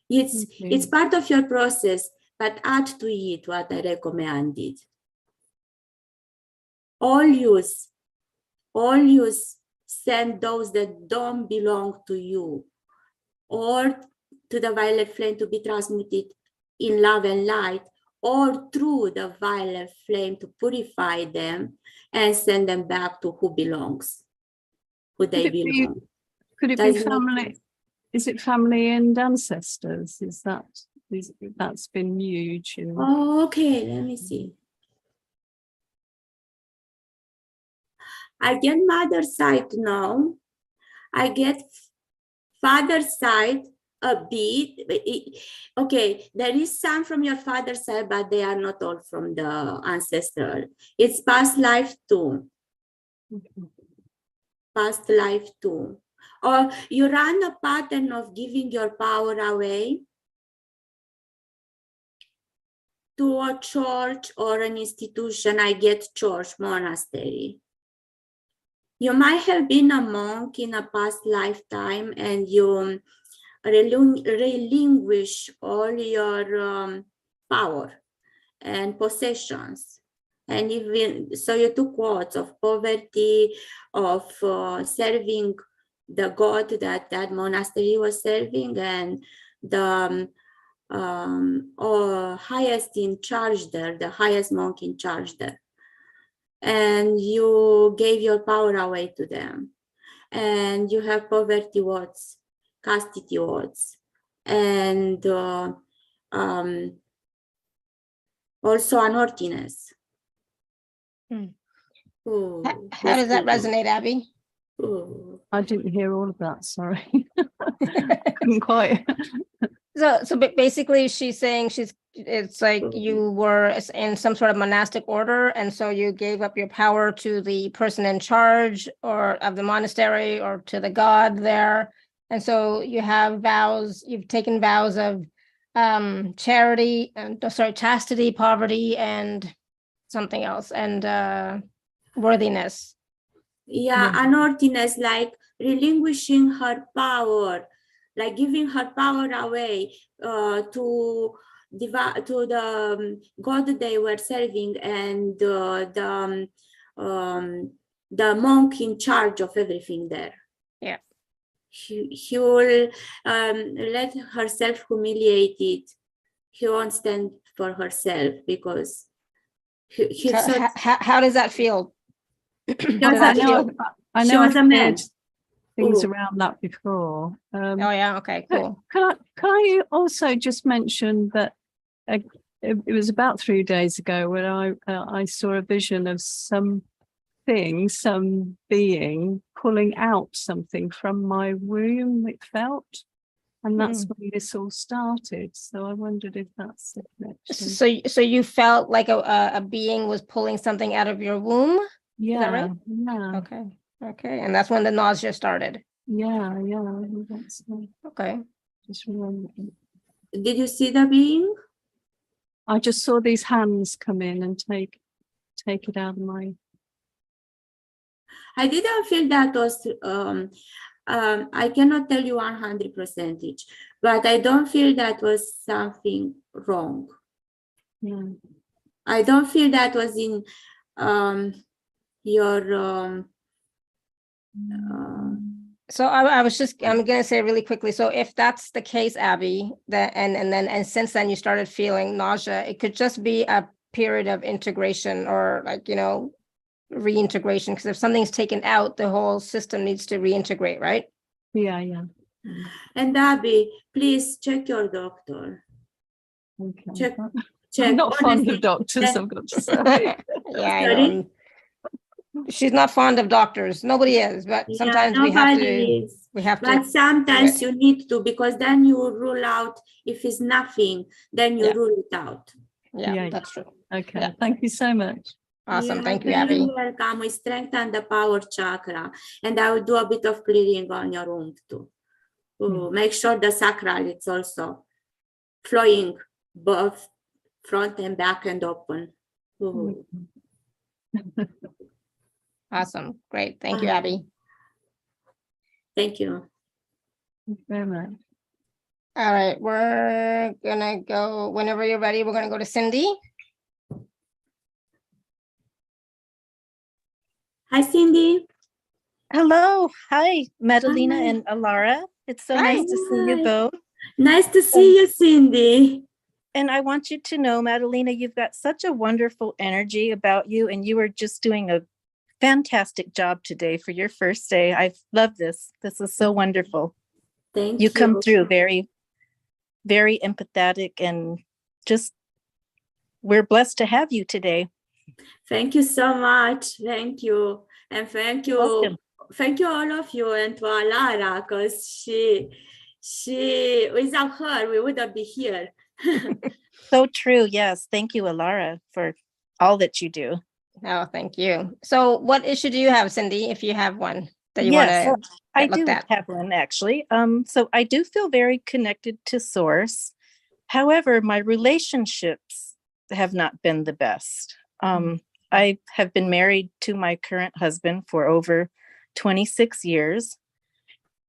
It's part of your process, but add to it what I recommended. Always send those that don't belong to you, or to the violet flame to be transmuted in love and light, or through the violet flame to purify them and send them back to who belongs, who they belong. Could it be family? Is it family and ancestors? That's been huge? Oh, okay, let me see. I get mother's side now. I get father's side a bit. Okay, there is some from your father's side, but they are not all from the ancestral. It's past life too. Past life too. Or you run a pattern of giving your power away to a church or an institution. I get church, monastery. You might have been a monk in a past lifetime, and you relinquish all your power and possessions. And even so, you took vows of poverty, of serving the god that monastery was serving, and the highest in charge there, the highest monk in charge there. And you gave your power away to them. And you have poverty vows, castity vows, and also unearthiness. How does that resonate, Abby? I didn't hear all of that, sorry. Couldn't quite. So basically she's saying it's like you were in some sort of monastic order, and so you gave up your power to the person in charge or of the monastery or to the god there. And so you have vows, you've taken vows of chastity, poverty, and something else, and worthiness. Yeah, unearthiness, like relinquishing her power, like giving her power away to the god they were serving, and the monk in charge of everything there. Yeah. he will let herself humiliated. He won't stand for herself because he thought How does that feel? he How was does a that feel? man. I She know was I've a man. heard things Ooh. around that before. Oh yeah, okay, cool. Can I also just mention that it was about 3 days ago when I saw a vision of some being pulling out something from my womb, it felt. And that's when this all started. So I wondered if that's the connection. So you felt like a being was pulling something out of your womb? Yeah. Is that right? Yeah. Okay. And that's when the nausea started. Yeah. That's Okay. just remember. Did you see the being? I just saw these hands come in and take it out of my. I didn't feel that was I cannot tell you 100%, but I don't feel that was something wrong. Hmm. I don't feel that was in your So I'm gonna say really quickly. So if that's the case, Abby, that and since then you started feeling nausea, it could just be a period of integration or like, reintegration. Because if something's taken out, the whole system needs to reintegrate, right? Yeah. And Abby, please check your doctor. Okay. Check. I'm not fond Honestly, of doctors, I've got to say. Yeah, I Sorry? know. She's not fond of doctors. Nobody is, but sometimes we have to. But sometimes you need to, because then you rule out if it's nothing, then you rule it out. Yeah, that's true. Okay, Yeah. thank you so much. Awesome. Thank you, You're Abby. welcome. We strengthen the power chakra, and I will do a bit of clearing on your womb too. To make sure the sacral is also flowing both front and back and open. Awesome. Great. Thank you, Abby. Thank you. Thank you very much. All right. We're going to go, whenever you're ready, we're going to go to Cindy. Hi, Cindy. Hello. Hi, Madelina and Alara. It's so nice to see you both. Nice to see you, Cindy. And I want you to know, Madelina, you've got such a wonderful energy about you, and you are just doing a fantastic job today for your first day. I love this. This is so wonderful. Thank you. You come through very, very empathetic, and just we're blessed to have you today. Thank you so much. Thank you. And thank you. Welcome. Thank you all of you, and to Alara, because she without her, we wouldn't be here. So true. Yes. Thank you, Alara, for all that you do. Oh, thank you. So what issue do you have, Cindy, if you have one that you Yes, want to I looked do at? have one actually. So I do feel very connected to Source. However, my relationships have not been the best. I have been married to my current husband for over 26 years.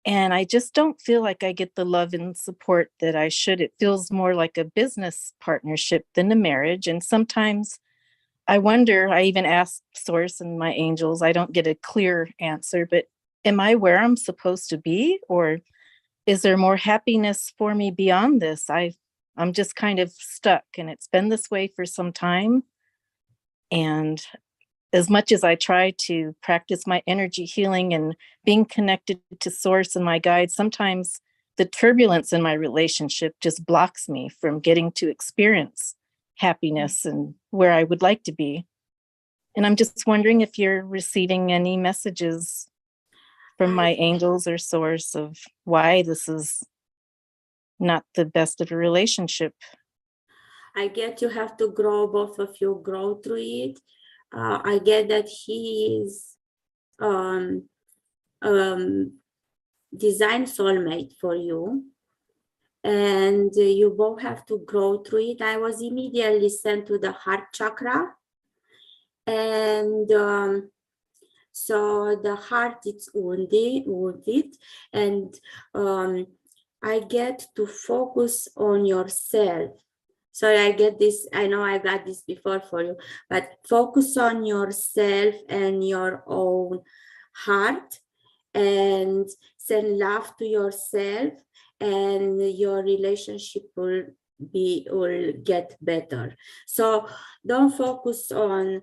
And I just don't feel like I get the love and support that I should. It feels more like a business partnership than a marriage. And sometimes I wonder, I even ask Source and my angels, I don't get a clear answer, but am I where I'm supposed to be? Or is there more happiness for me beyond this? I'm just kind of stuck, and it's been this way for some time. And as much as I try to practice my energy healing and being connected to Source and my guides, sometimes the turbulence in my relationship just blocks me from getting to experience happiness and where I would like to be. And I'm just wondering if you're receiving any messages from my angels or Source of why this is not the best of a relationship. I get you have to grow, both of you grow through it. I get that he is design soulmate for you, and you both have to grow through it. I was immediately sent to the heart chakra, and so the heart is wounded, and I get to focus on yourself. So I get this, I know I got this before for you, but focus on yourself and your own heart, and send love to yourself, and your relationship will get better. So don't focus on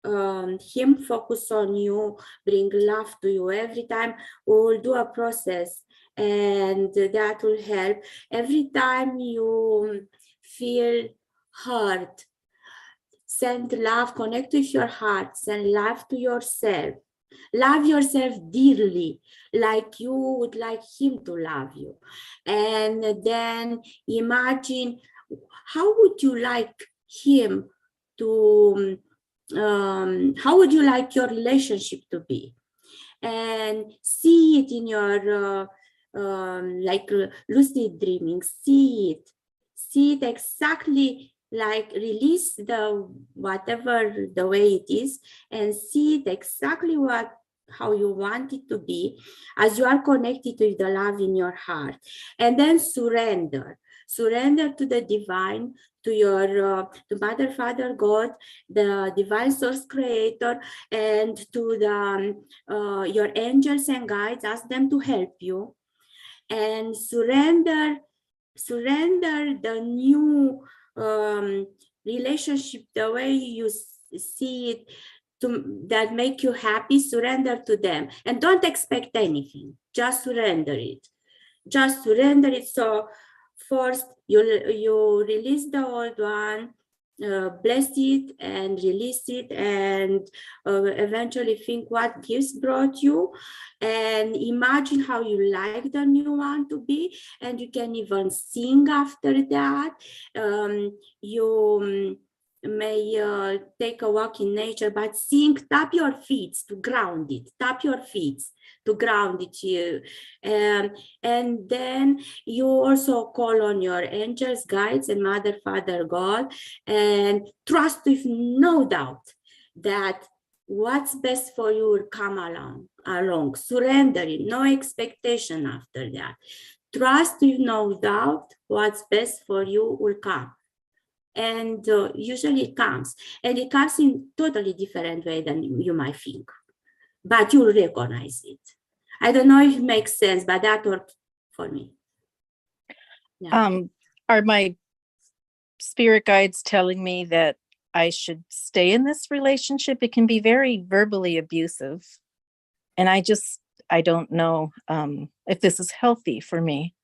him, focus on you, bring love to you. Every time we will do a process, and that will help. Every time you feel hurt, send love, connect with your heart, send love to yourself. Love yourself dearly, like you would like him to love you. And then imagine, how would you like him to, how would you like your relationship to be? And see it in your, like lucid dreaming, see it exactly, like release the whatever the way it is, and see it exactly how you want it to be, as you are connected with the love in your heart. And then surrender to the divine, to your to Mother, Father, God, the divine source creator, and to the your angels and guides. Ask them to help you, and surrender the new relationship, the way you see it, that make you happy. Surrender to them, and don't expect anything. Just surrender it. So first you release the old one, bless it and release it, and eventually think what gifts brought you, and imagine how you like the new one to be. And you can even sing after that. You may take a walk in nature, but sing, tap your feet to ground it, here. And then you also call on your angels, guides, and Mother, Father, God, and trust with no doubt that what's best for you will come along. Surrender it, no expectation after that. Trust with no doubt what's best for you will come. And usually it comes, and it comes in totally different way than you might think, but you'll recognize it. I don't know if it makes sense, but that worked for me. Yeah. Are my spirit guides telling me that I should stay in this relationship? It can be very verbally abusive, and I don't know if this is healthy for me.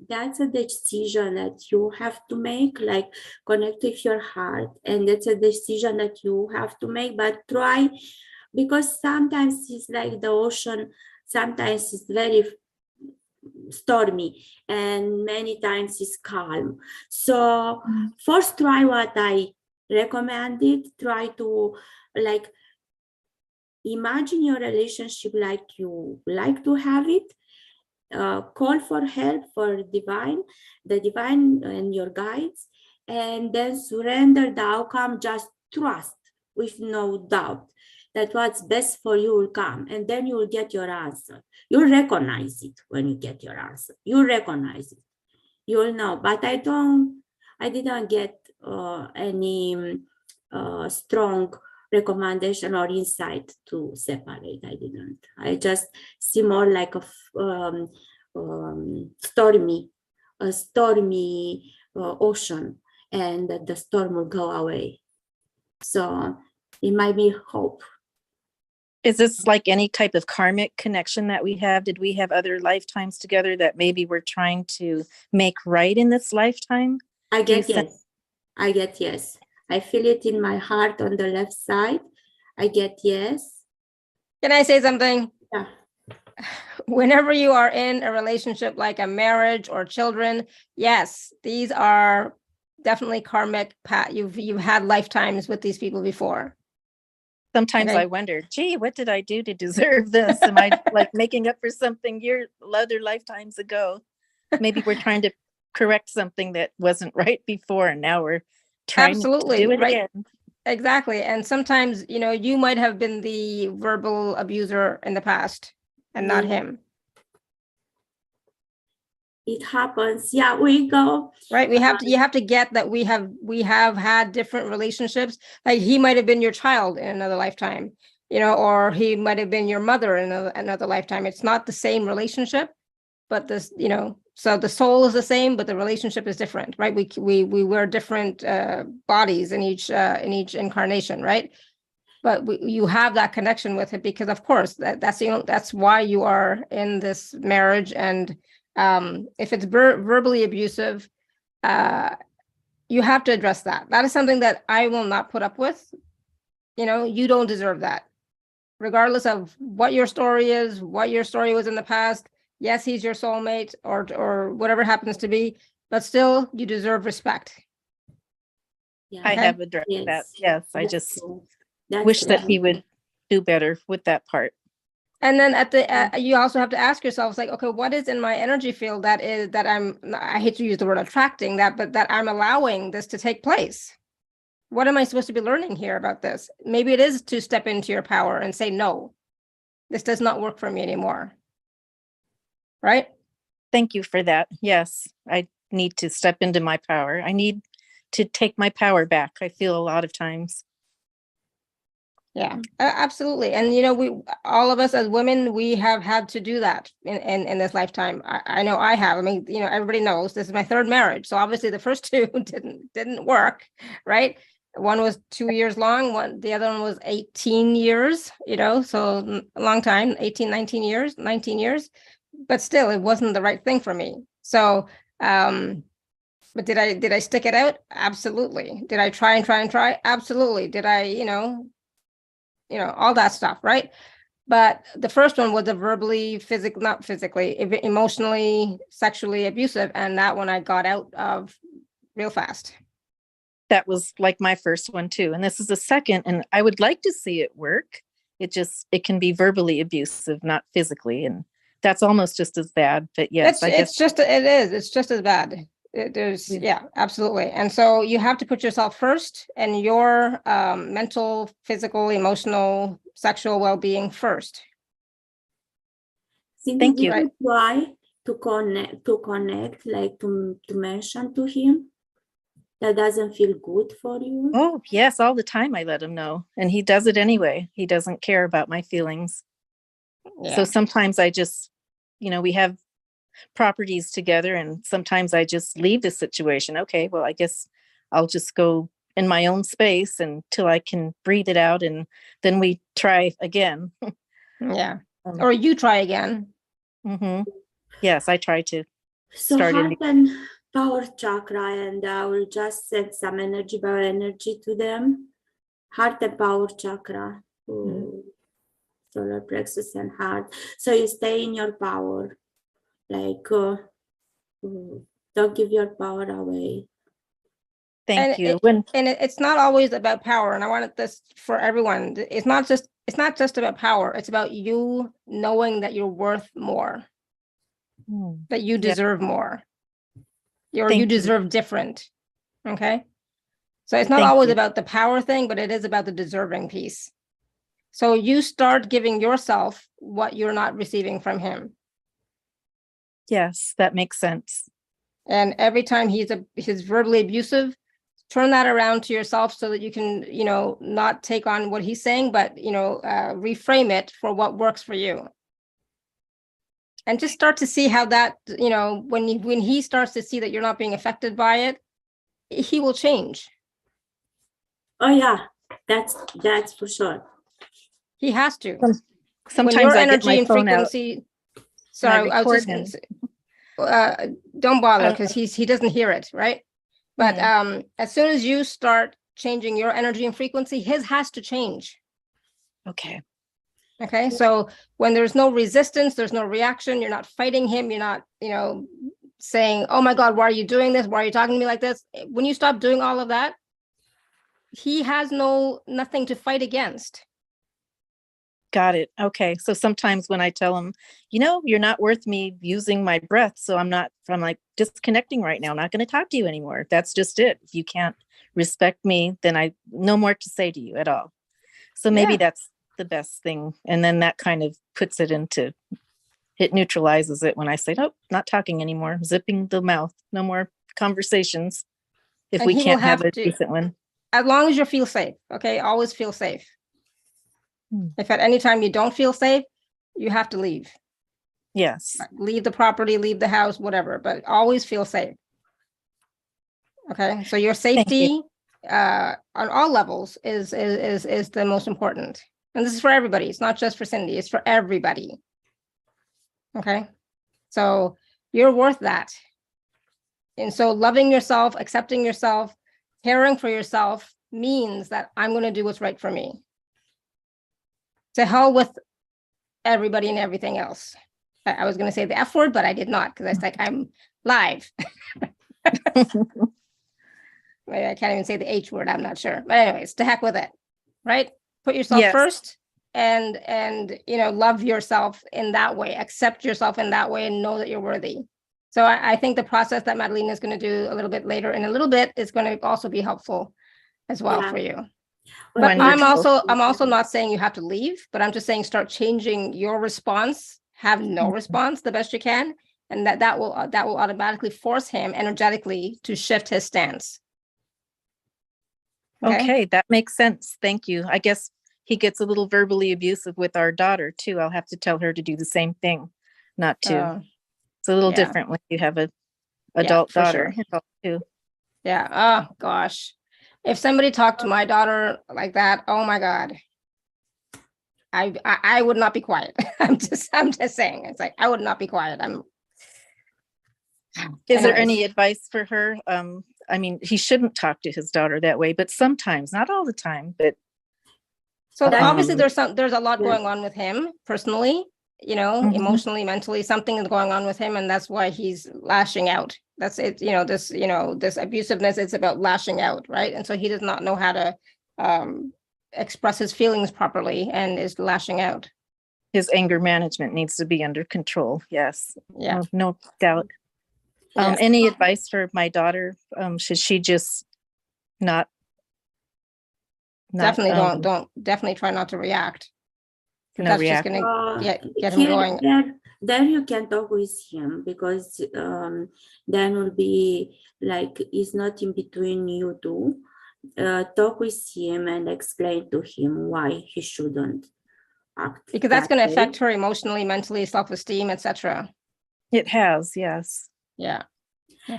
That's a decision that you have to make, like connect with your heart, and that's a decision that you have to make. But try, because sometimes it's like the ocean, sometimes it's very stormy, and many times it's calm. So first try what I recommended. Try to like imagine your relationship like you like to have it. Call for help for the divine and your guides, and then surrender the outcome. Just trust with no doubt that what's best for you will come, and then you will get your answer. You'll recognize it when you get your answer. You'll recognize it. You'll know. But I didn't get any strong recommendation or insight to separate. I didn't. I just see more like a stormy ocean, and that the storm will go away. So it might be hope. Is this like any type of karmic connection that we have? Did we have other lifetimes together that maybe we're trying to make right in this lifetime? I get yes. I feel it in my heart on the left side. I get yes. Can I say something? Yeah. Whenever you are in a relationship like a marriage or children, yes, these are definitely karmic. You've had lifetimes with these people before. Sometimes Okay. I wonder, gee, what did I do to deserve this? Am I like making up for something other lifetimes ago? Maybe we're trying to correct something that wasn't right before, and now we're trying to do it again. Exactly. And sometimes, you might have been the verbal abuser in the past and not him. It happens. Yeah, we go. Right. You have to get that we have had different relationships. Like he might have been your child in another lifetime. or he might have been your mother in another lifetime. It's not the same relationship, but this, so the soul is the same, but the relationship is different, right? We wear different bodies in each incarnation, right? But you have that connection with it because, of course, that's why you are in this marriage. And if it's verbally abusive, you have to address that. That is something that I will not put up with. You don't deserve that, regardless of what your story is, what your story was in the past. Yes, he's your soulmate or whatever happens to be, but still, you deserve respect. Yeah. I Okay. have addressed that. Yes, I That's just true. That's wish that right. he would do better with that part. And then you also have to ask yourself, like, okay, what is in my energy field that I hate to use the word attracting that, but that I'm allowing this to take place? What am I supposed to be learning here about this? Maybe it is to step into your power and say, no, this does not work for me anymore. Right? Thank you for that. Yes, I need to step into my power. I need to take my power back. I feel a lot of times. Yeah, absolutely. And, all of us as women, we have had to do that in this lifetime. I know I have. I mean, everybody knows this is my third marriage. So obviously the first two didn't work, right? One was 2 years long. The other one was 18 years, so a long time, 18, 19 years, but still it wasn't the right thing for me. So, but did I stick it out? Absolutely. Did I try and try? Absolutely. Did I, all that stuff, right? But the first one was a not physically, emotionally, sexually abusive. And that one I got out of real fast. That was like my first one too. And this is the second, and I would like to see it work. It can be verbally abusive, not physically. And that's almost just as bad, but yes, it's just as bad. Yeah, absolutely. And so you have to put yourself first and your mental, physical, emotional, sexual well-being first. Cindy, Thank did you. try to connect, like to mention to him that doesn't feel good for you? Oh, yes, all the time I let him know. And he does it anyway. He doesn't care about my feelings. Yeah. So sometimes I just, we have properties together, and sometimes I just leave the situation. Okay, well, I guess I'll just go in my own space until I can breathe it out, and then we try again. Yeah. Or you try again. Mm-hmm. Yes, I try to So start heart and power chakra, and I will just send some BioEnergy to them. Heart and power chakra, solar plexus and heart. So you stay in your power, like don't give your power away. Thank you. And it's not always about power. And I wanted this for everyone. It's not just about power. It's about you knowing that you're worth more, that you deserve more, or you deserve different. Okay. So it's not always about the power thing, but it is about the deserving piece. So you start giving yourself what you're not receiving from him. Yes, that makes sense. And every time he's verbally abusive, turn that around to yourself so that you can, not take on what he's saying, but, reframe it for what works for you. And just start to see how that, when he starts to see that you're not being affected by it, he will change. Oh yeah, that's for sure. He has to. Sometimes when your I energy get my and phone frequency. out. Sorry, I was just don't bother because he doesn't hear it, right? But as soon as you start changing your energy and frequency, his has to change. Okay. Okay. So when there's no resistance, there's no reaction, you're not fighting him, you're not, saying, oh my God, why are you doing this? Why are you talking to me like this? When you stop doing all of that, he has nothing to fight against. Got it. Okay. So sometimes when I tell him, you're not worth me using my breath. So I'm like disconnecting right now. I'm not going to talk to you anymore. That's just it. If you can't respect me, then I no more to say to you at all. So maybe that's the best thing. And then that kind of puts it neutralizes it when I say, nope, not talking anymore. Zipping the mouth. No more conversations. If And we he can't will have a to, decent one. As long as you feel safe. Okay. Always feel safe. If at any time you don't feel safe, you have to leave. Yes. Leave the property, leave the house, whatever, but always feel safe. Okay, so your safety on all levels is the most important. And this is for everybody. It's not just for Cindy, it's for everybody. Okay, so you're worth that. And so loving yourself, accepting yourself, caring for yourself means that I'm going to do what's right for me. To hell with everybody and everything else. I was going to say the F word, but I did not, because I was like, I'm live. Maybe I can't even say the H word. I'm not sure. But anyways, to heck with it, right? Put yourself first and love yourself in that way. Accept yourself in that way and know that you're worthy. So I think the process that Madelina is going to do a little bit later in a little bit is going to also be helpful as well for you. But I'm also not saying you have to leave, but I'm just saying start changing your response, have no response the best you can, and that will automatically force him energetically to shift his stance. Okay, that makes sense. Thank you. I guess he gets a little verbally abusive with our daughter too. I'll have to tell her to do the same thing, not to. It's a little different when you have an adult daughter too. Yeah. Oh gosh. If somebody talked to my daughter like that, oh my God. I would not be quiet. I'm just saying. It's like I would not be quiet. Is there any advice for her? I mean, he shouldn't talk to his daughter that way, but sometimes, not all the time, but. So obviously there's a lot going on with him personally, emotionally, mentally, something is going on with him. And that's why he's lashing out. That's it. This abusiveness is about lashing out. Right. And so he does not know how to express his feelings properly and is lashing out. His anger management needs to be under control. Yes. Yeah. No doubt. Any advice for my daughter? Should she just not definitely definitely try not to react. That's react. Just gonna get him going. There you can talk with him, because then will be like it's not in between you two. Talk with him and explain to him why he shouldn't act. Because that's going to affect her emotionally, mentally, self-esteem, etc. It has, yes. Yeah.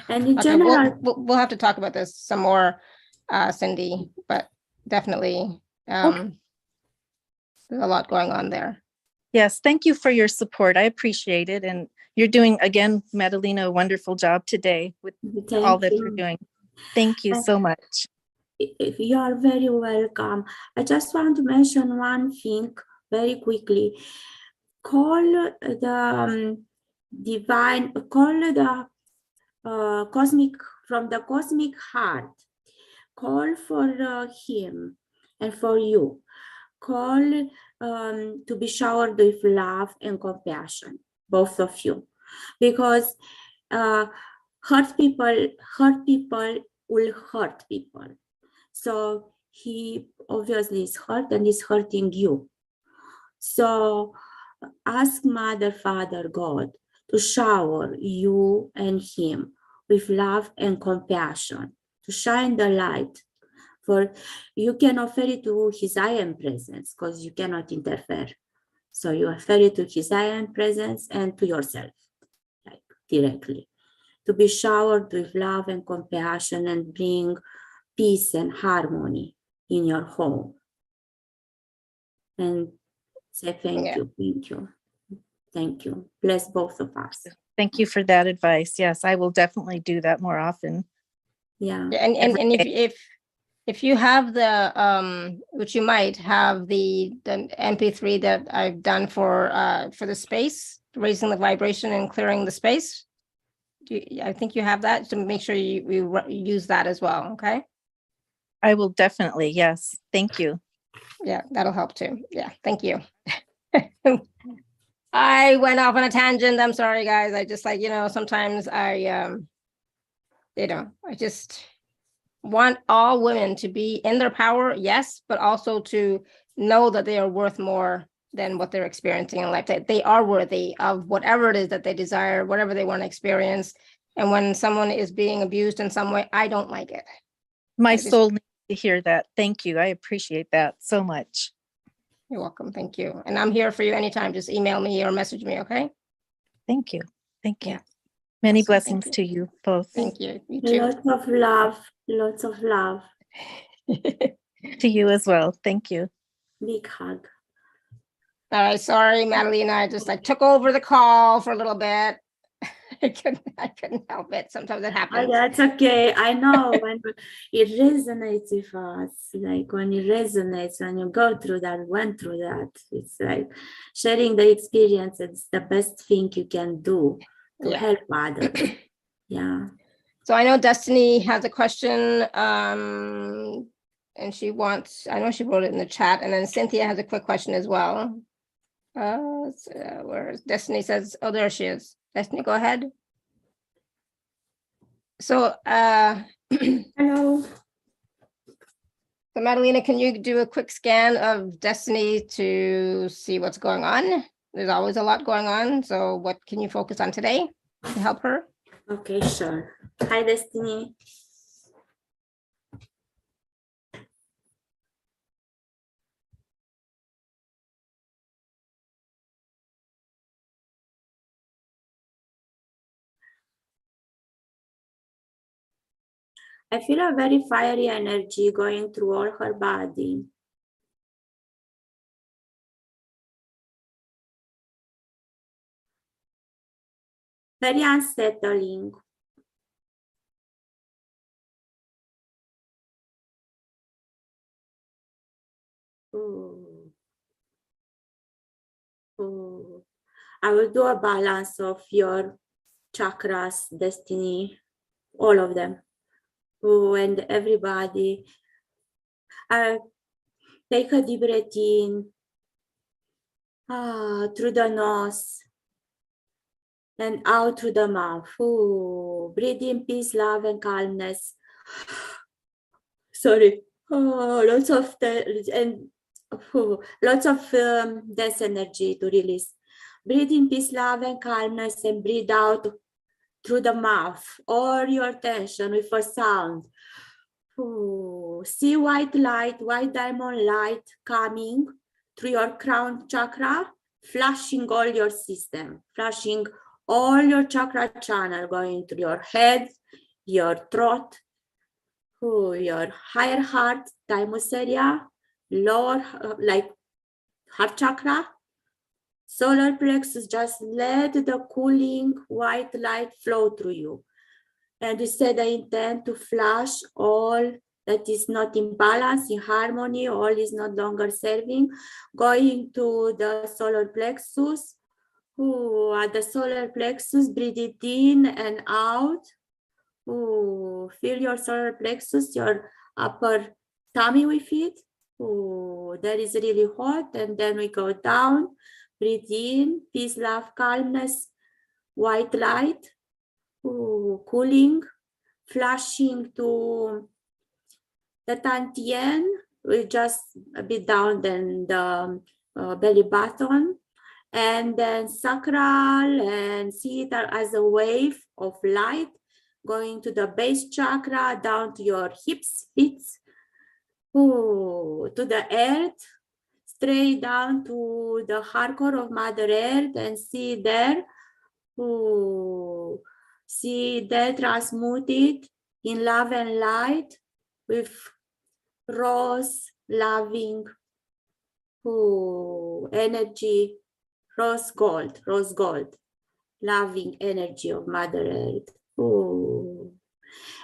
And in general, we'll have to talk about this some more, Cindy, but definitely there's a lot going on there. Yes, thank you for your support. I appreciate it. And you're doing, again, Madelina, a wonderful job today with all that you're doing. Thank you so much. You are very welcome. I just want to mention one thing very quickly. Call the cosmic, from the cosmic heart. Call for him and for you. Call to be showered with love and compassion, both of you, because hurt people will hurt people. So he obviously is hurt and is hurting you. So ask Mother, Father, God to shower you and him with love and compassion, to shine the light. For you can offer it to his I am presence, because you cannot interfere. So you offer it to his I am presence and to yourself, like directly, to be showered with love and compassion and bring peace and harmony in your home. And say thank you. Bless both of us. Thank you for that advice. Yes, I will definitely do that more often. Yeah. And if you have the which you might have the MP3 that I've done for the space, raising the vibration and clearing the space. I think you have that, so make sure you use that as well. Okay. I will definitely. Yes. Thank you. Yeah, that'll help too. Yeah. Thank you. I went off on a tangent. I'm sorry, guys. I just sometimes I just want all women to be in their power. Yes. But also to know that they are worth more than what they're experiencing in life, that they are worthy of whatever it is that they desire, whatever they want to experience. And when someone is being abused in some way, I don't like it. My soul needs to hear that. Thank you. I appreciate that so much. You're welcome. Thank you. And I'm here for you anytime. Just email me or message me, okay? Thank you. Thank you. Yeah. Many Awesome. blessings Thank to you both. Thank you. You too. Lots of love, lots of love. To you as well. Thank you. Big hug. All right. Sorry, Madalina. I took over the call for a little bit. I couldn't help it. Sometimes it Oh, happens. that's okay. I know when it resonates with us, like when it resonates, when you go through that, went through that, it's like sharing the experience. It's the best thing you can do to Yeah. help others. Yeah. So I know Destiny has a question, and she wants, I know she wrote it in the chat, and then Cynthia has a quick question as well. Where is Destiny says, oh, there she is. Destiny, go ahead. So, Hello. so Madalina, can you do a quick scan of Destiny to see what's going on? There's always a lot going on. So what can you focus on today to help her? Okay, sure. Hi, Destiny. I feel a very fiery energy going through all her body. Very unsettling. Ooh. Ooh. I will do a balance of your chakras, Destiny, all of them. Ooh, and everybody. Take a deep breath in through the nose and out through the mouth. Ooh. Breathe in peace, love, and calmness. Sorry. Lots of dense energy to release. Breathe in peace, love, and calmness, and breathe out through the mouth or your tension with a sound. Ooh. See white light, white diamond light coming through your crown chakra, flashing all your system, flashing all your chakra channel, going through your head, your throat, your higher heart, thymus area, lower, like heart chakra, solar plexus. Just let the cooling white light flow through you. And you set the intent to flash all that is not in balance, in harmony, all is not longer serving, going to the solar plexus. At the solar plexus, breathe it in and out. Feel your solar plexus, your upper tummy with it. That is really hot. And then we go down, breathe in, peace, love, calmness, white light. Cooling, flashing to the Tantien, we just a bit down than the belly button, and then sacral, and see it as a wave of light going to the base chakra, down to your hips, feet, to the earth, straight down to the hardcore of Mother Earth, and see there. See that transmuted in love and light with rose loving energy, rose gold, loving energy of Mother Earth.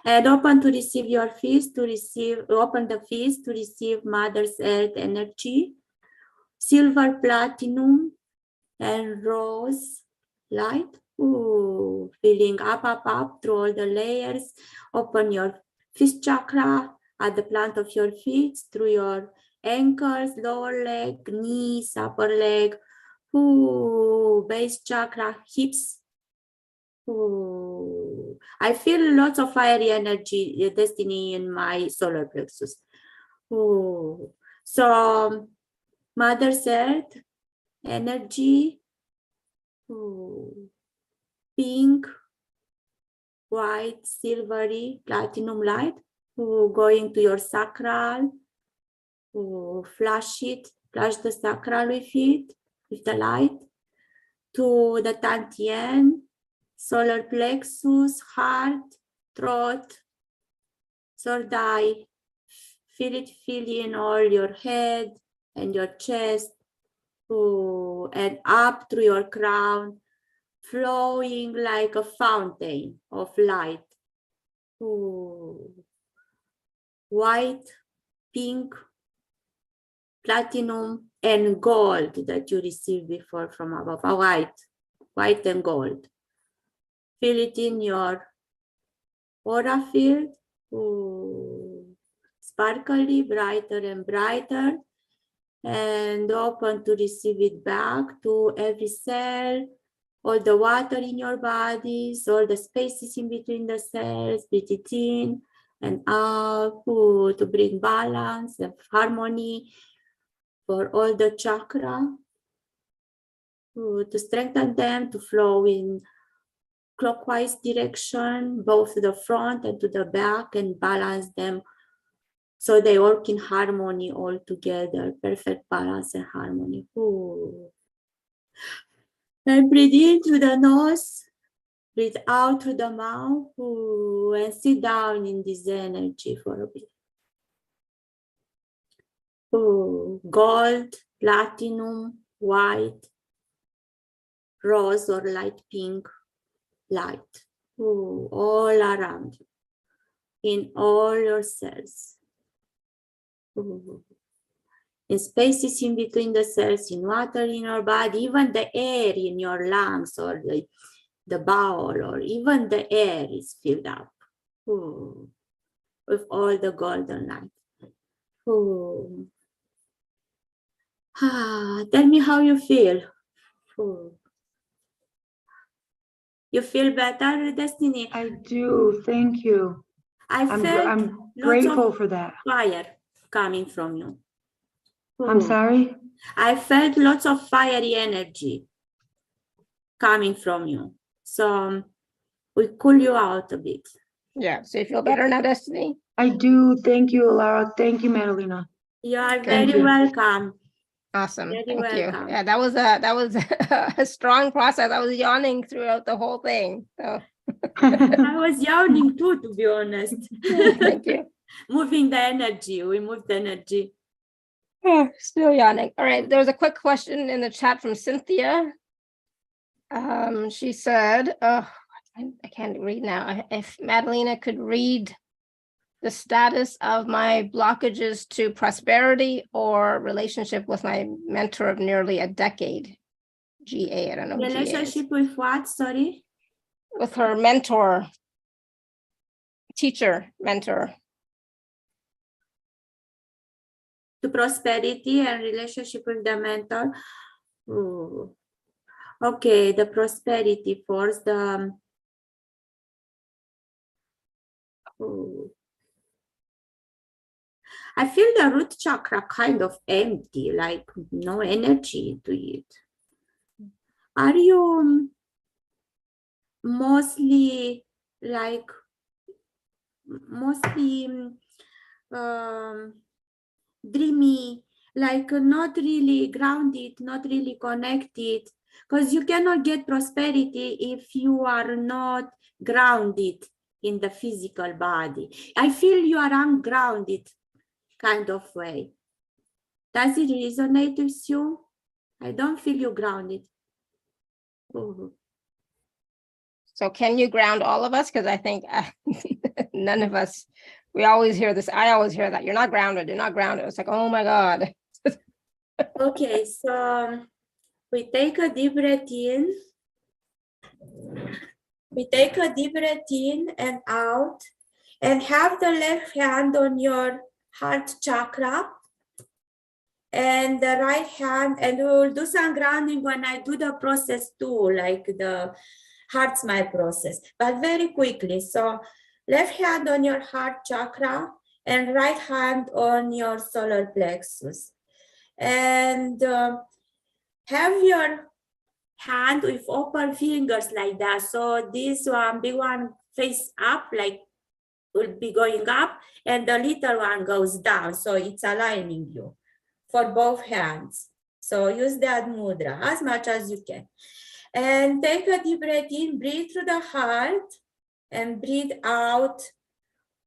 And open to receive your fist, open the fist to receive Mother's Earth energy, silver, platinum, and rose light. Feeling up through all the layers. Open your fist chakra at the plant of your feet, through your ankles, lower leg, knees, upper leg, base chakra, hips. I feel lots of fiery energy, Destiny, in my solar plexus. So Mother's Earth energy, pink, white, silvery, platinum light, going to your sacral, flash it Flush the sacral with it, with the light, to the Tantien, solar plexus, heart, throat, third eye. Feel it in all your head and your chest, and up through your crown, flowing like a fountain of light. White, pink, platinum, and gold that you received before from above. White and gold. Feel it in your aura field. Sparkly, brighter and brighter. And open to receive it back to every cell, all the water in your bodies, all the spaces in between the cells. Breathe it in and out to bring balance and harmony for all the chakra, to strengthen them, to flow in clockwise direction, both to the front and to the back, and balance them so they work in harmony all together, perfect balance and harmony. And breathe in through the nose, breathe out through the mouth, and sit down in this energy for a bit. Gold, platinum, white, rose or light pink light, all around you, in all your cells. In spaces in between the cells, in water in your body, even the air in your lungs or the bowel, or even the air is filled up with all the golden light. Tell me how you feel. You feel better, Destiny? I do. Thank you. I felt I'm grateful for that. fire coming from you. I'm sorry? I felt lots of fiery energy coming from you. So we cool you out a bit. Yeah. So you feel better now, Destiny? I do. Thank you, Alara. Thank you, Madelina. You are Thank very you. welcome. Awesome. Very Thank welcome. you. Yeah, that was a strong process. I was yawning throughout the whole thing. So I was yawning too, to be honest. thank you. Moving the energy. We moved the energy. Oh, still yawning. All right. There was a quick question in the chat from Cynthia. She said, I can't read now. If Madelina could read the status of my blockages to prosperity or relationship with my mentor of nearly a decade. GA, I don't know. Who GA is. Relationship with what? Sorry? With her mentor, teacher, mentor. To prosperity and relationship with the mentor. Okay, the prosperity force, the I feel the root chakra kind of empty, like no energy to it. Are you mostly dreamy, like not really grounded, not really connected? Because you cannot get prosperity if you are not grounded in the physical body. I feel you are ungrounded kind of way. Does it resonate with you? I don't feel you grounded. So can you ground all of us? Because I think none of us, we always hear this. I always hear that. You're not grounded. You're not grounded. It's like, oh my God. Okay, so we take a deep breath in. We take a deep breath in and out, and have the left hand on your heart chakra and the right hand, and we will do some grounding when I do the process too, like the heart smile process, but very quickly. So left hand on your heart chakra and right hand on your solar plexus. And have your hand with open fingers like that. So this one, big one face up, like will be going up, and the little one goes down. So it's aligning you. for both hands. So use that mudra as much as you can. And take a deep breath in, breathe through the heart, and breathe out.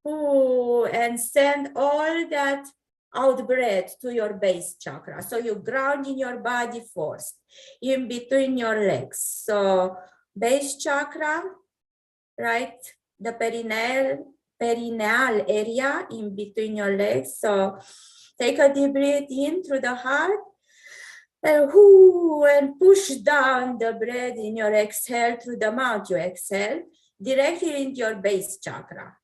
Ooh, and send all that out breath to your base chakra. So you ground in your body first, in between your legs. So base chakra, right? The perineal area in between your legs. So take a deep breath in through the heart. And push down the breath in your exhale through the mouth. You exhale directly into your base chakra.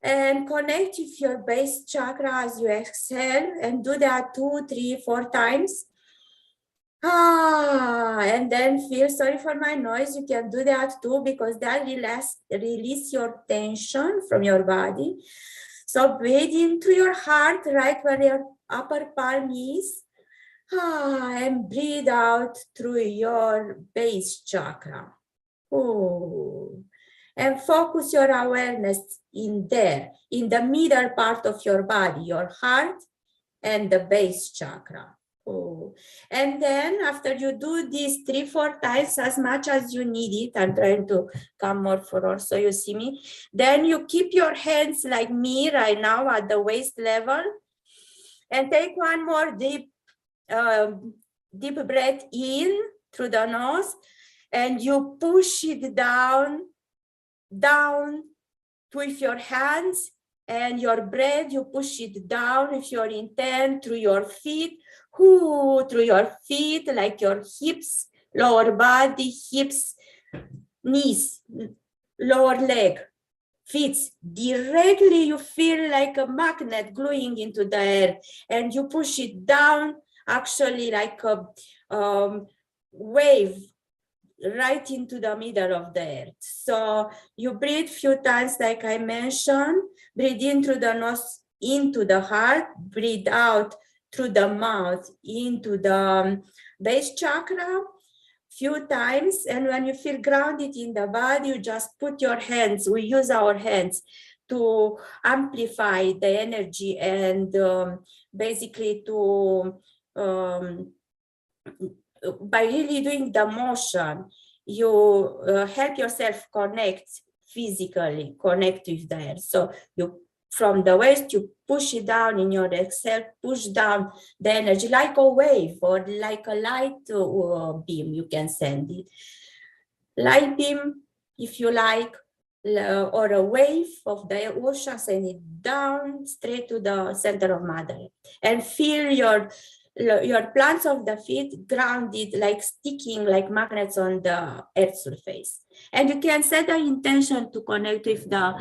And connect with your base chakra as you exhale, and do that 2, 3, 4 times. And then feel, sorry for my noise, you can do that too, because that release your tension from your body. So breathe into your heart, right where your upper palm is. And breathe out through your base chakra. Ooh. And focus your awareness in there, in the middle part of your body, your heart and the base chakra. Ooh. And then after you do this 3, 4 times, as much as you need it, I'm trying to come more forward so you see me. Then you keep your hands like me right now at the waist level, and take one more deep breath in through the nose, and you push it down with your hands, and your breath, you push it down with your intent through your feet, through your feet, like your hips, lower body, hips, knees, lower leg, feet. Directly you feel like a magnet gluing into the air, and you push it down, actually like a wave, right into the middle of the earth. So you breathe a few times, like I mentioned. Breathe in through the nose into the heart, breathe out through the mouth into the base chakra few times. And when you feel grounded in the body, you just put your hands, we use our hands to amplify the energy, and basically to by really doing the motion, you help yourself connect physically, connect with the air. So you, from the waist, you push it down in your exhale, push down the energy like a wave or like a light beam, you can send it. Light beam, if you like, or a wave of the ocean, send it down straight to the center of Mother Earth, and feel your plants of the feet grounded, like sticking like magnets on the earth surface. And you can set the intention to connect with the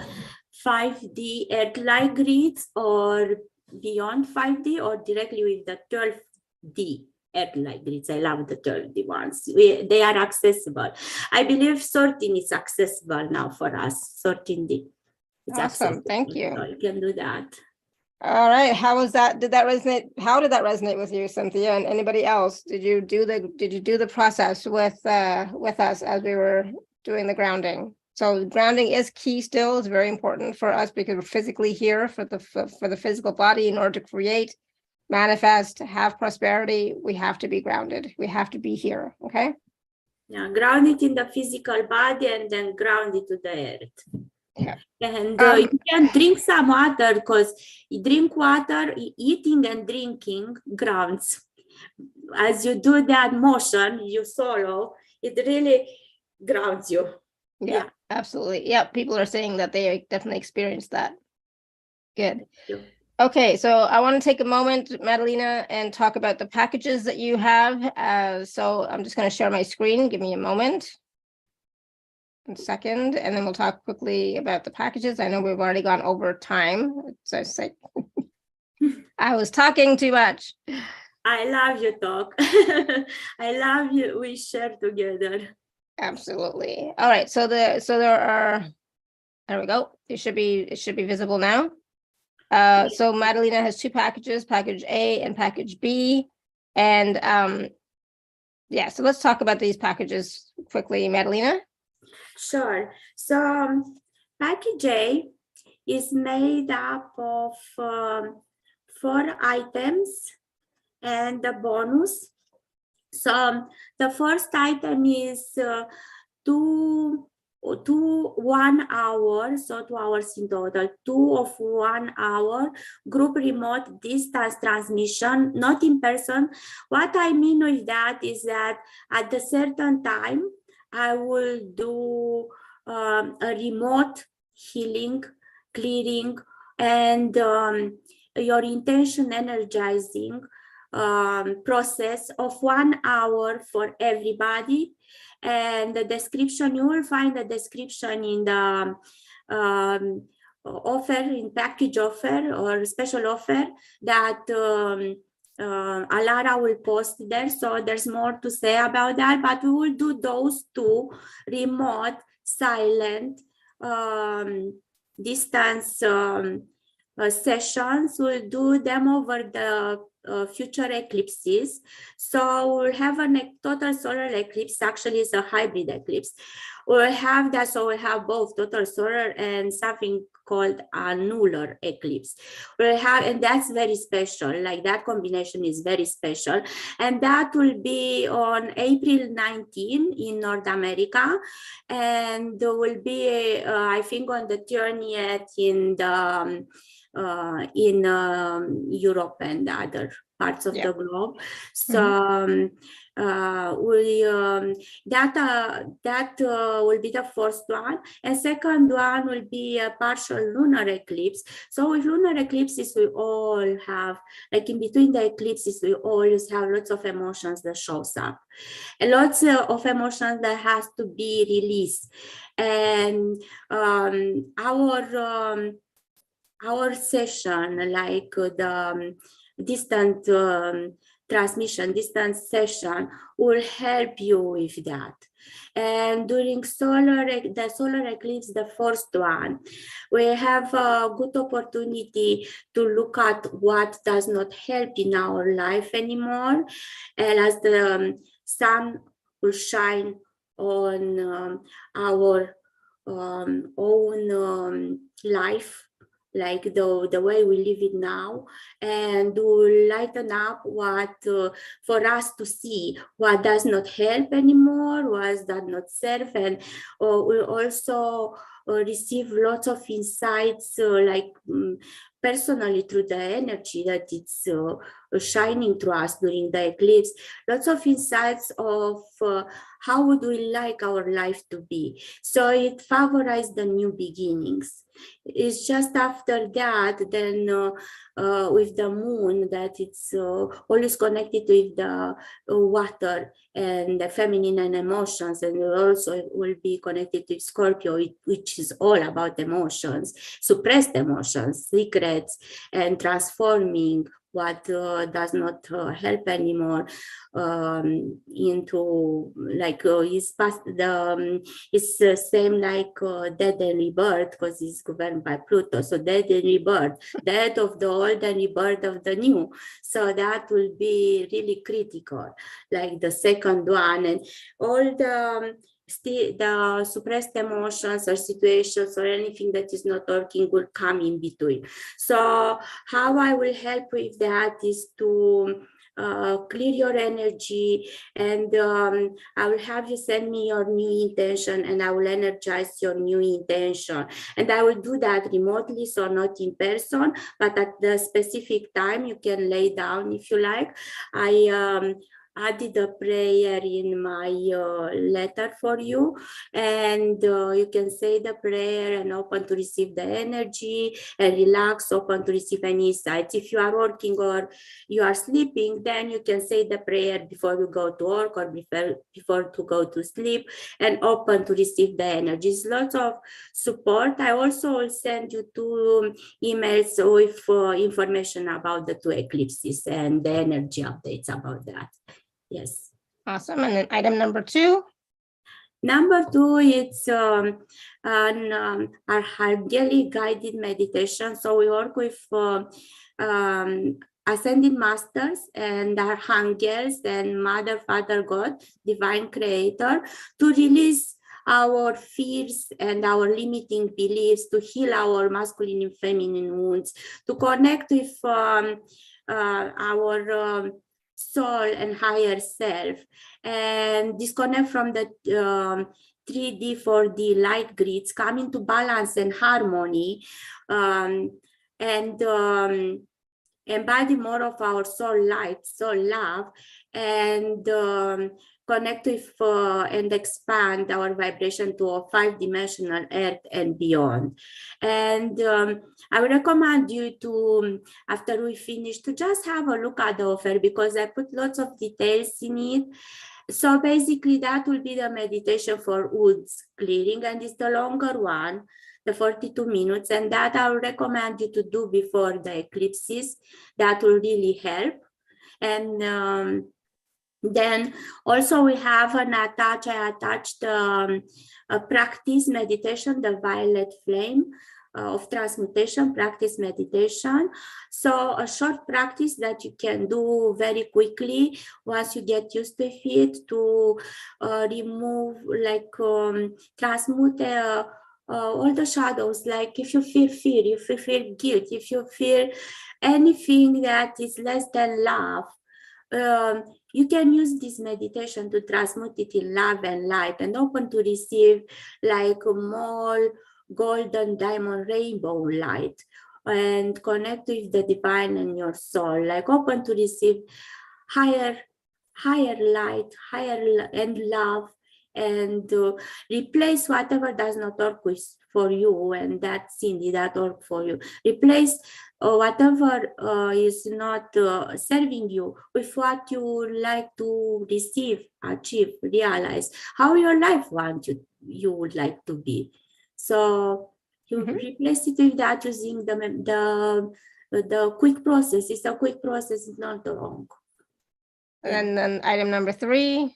5D earth-like grids, or beyond 5D, or directly with the 12D earth-like grids. I love the 12D ones. They are accessible. I believe 13 is accessible now for us. 13D. It's Awesome. Thank you. So you can do that. All right. How was that? Did that resonate? How did that resonate with you, Cynthia, and anybody else? Did you do the process with us as we were doing the grounding? So grounding is key still. It's very important for us because we're physically here for the physical body. In order to create, manifest, have prosperity, we have to be grounded. We have to be here. Okay. Yeah, grounded in the physical body, and then grounded to the earth. Yeah. And you can drink some water, because you drink water, eating and drinking grounds. As you do that motion, you swallow, it really grounds you. Yeah, absolutely. Yeah, people are saying that they definitely experienced that. Good. Okay, so I want to take a moment, Madelina, and talk about the packages that you have. So I'm just going to share my screen. Give me a moment. A second, and then we'll talk quickly about the packages. I know we've already gone over time. So it's like I was talking too much. I love you talk. I love you. We share together. Absolutely. All right. So there are. There we go. It should be visible now. So Madelina has 2 packages, package A and package B, and yeah. So let's talk about these packages quickly, Madelina. Sure. So package A is made up of 4 items and the bonus. So the first item is 1 hour, so 2 hours in total, 2 of 1 hour group remote distance transmission, not in person. What I mean with that is that at a certain time, I will do a remote healing, clearing, and your intention energizing process of 1 hour for everybody. And the description, you will find the description in the offer, in package offer or special offer that Alara will post there. So there's more to say about that, but we will do those 2 remote, silent, distance sessions. We'll do them over the future eclipses. So we'll have a total solar eclipse. Actually, it's a hybrid eclipse. We'll have that, so we'll have both total solar and something called annular eclipse. We'll have, and that's very special. Like, that combination is very special, and that will be on April 19 in North America, and there will be, I think, on the 20th in the Europe and other parts of the globe. So that will be the first one, and second one will be a partial lunar eclipse. So with lunar eclipses, we all have, like, in between the eclipses, we always have lots of emotions that shows up, and lots of emotions that has to be released. And our session, like the distant transmission, distance session, will help you with that. And during the solar eclipse, the first one, we have a good opportunity to look at what does not help in our life anymore, and as the sun will shine on our own life, like the way we live it now, and will lighten up what for us to see what does not help anymore, what does not serve, and we'll also receive lots of insights, personally through the energy that it's shining through us during the eclipse, lots of insights of how would we like our life to be. So it favorizes the new beginnings. It's just after that, then with the moon, that it's always connected with the water and the feminine and emotions, and also will be connected with Scorpio, which is all about emotions, suppressed emotions, secrets, and transforming what does not help anymore into, like, it's the same like death and rebirth, because it's governed by Pluto. So death and rebirth, death of the old and rebirth of the new. So that will be really critical, like the second one, and all the suppressed emotions or situations or anything that is not working will come in between. So how I will help with that is to clear your energy, and I will have you send me your new intention, and I will energize your new intention, and I will do that remotely, so not in person, but at the specific time. You can lay down if you like. I added a prayer in my letter for you, and you can say the prayer and open to receive the energy, and relax, open to receive any insights. If you are working or you are sleeping, then you can say the prayer before you go to work or before to go to sleep, and open to receive the energies. Lots of support. I also will send you 2 emails with information about the 2 eclipses and the energy updates about that. Yes. Awesome. And then item number 2. Number 2, it's our daily guided meditation. So we work with ascended masters and archangels and Mother, Father, God, Divine Creator, to release our fears and our limiting beliefs, to heal our masculine and feminine wounds, to connect with our soul and higher self, and disconnect from the 3D, 4D light grids, come into balance and harmony, and embody more of our soul light, soul love, and connect with and expand our vibration to a 5-dimensional earth and beyond. And I would recommend you to, after we finish, to just have a look at the offer, because I put lots of details in it. So basically that will be the meditation for woods clearing, and it's the longer one, the 42 minutes, and that I would recommend you to do before the eclipses. That will really help. And then also we have I attached a practice meditation, the violet flame of transmutation practice meditation. So a short practice that you can do very quickly once you get used to it, to remove, like transmute all the shadows. Like if you feel fear, if you feel guilt, if you feel anything that is less than love, you can use this meditation to transmute it in love and light, and open to receive like more golden diamond rainbow light, and connect with the divine in your soul, like open to receive higher light, higher and love, and replace whatever does not work with for you, and that Cindy that work for you. Replace whatever is not serving you with what you like to receive, achieve, realize, how your life you would like to be. So you replace it with that using the quick process. It's a quick process, it's not long. And then item number 3.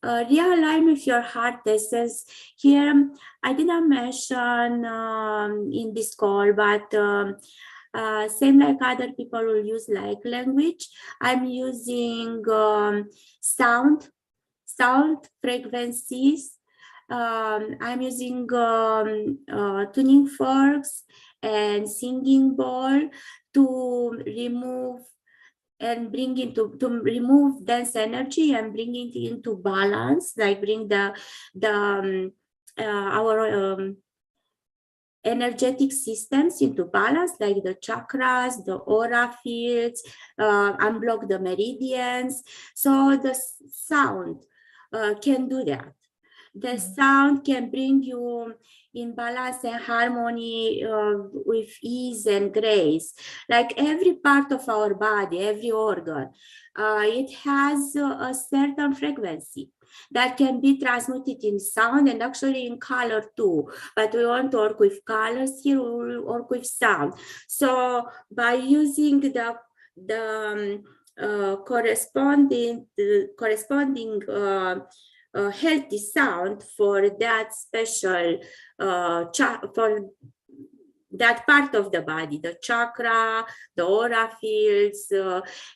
Realign with your heart. This is here. I didn't mention in this call, but same like other people will use like language. I'm using sound frequencies. I'm using tuning forks and singing bowl to remove and bring into, to remove dense energy and bring it into balance, like bring our energetic systems into balance, like the chakras, the aura fields, unblock the meridians. So the sound can do that. The sound can bring you in balance and harmony with ease and grace. Like every part of our body, every organ, it has a certain frequency that can be transmuted in sound and actually in color too. But we want to work with colors here, we will work with sound. So by using the corresponding healthy sound for that special for that part of the body, the chakra, the aura fields,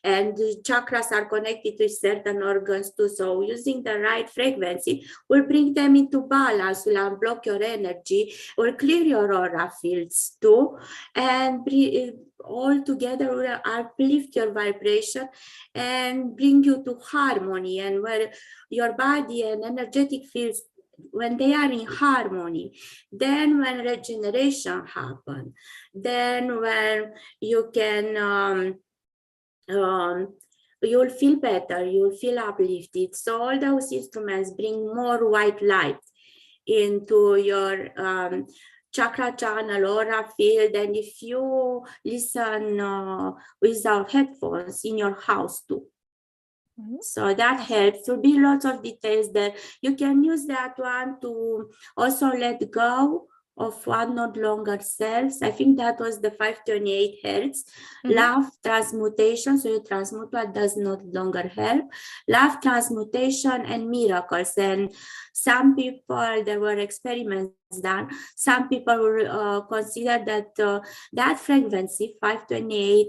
and the chakras are connected to certain organs too. So using the right frequency will bring them into balance, will unblock your energy, will clear your aura fields too, and all together will uplift your vibration and bring you to harmony, and where your body and energetic fields, when they are in harmony, then when regeneration happens, then when you can you'll feel better, you'll feel uplifted. So all those instruments bring more white light into your chakra channel, aura field. And if you listen without headphones in your house too, so that helps. There'll be lots of details there. You can use that one to also let go of what not longer selves. I think that was the 528 hertz. Love transmutation. So you transmute what does not longer help. Love transmutation and miracles. And some people, there were experiments done. Some people will consider that that frequency, 528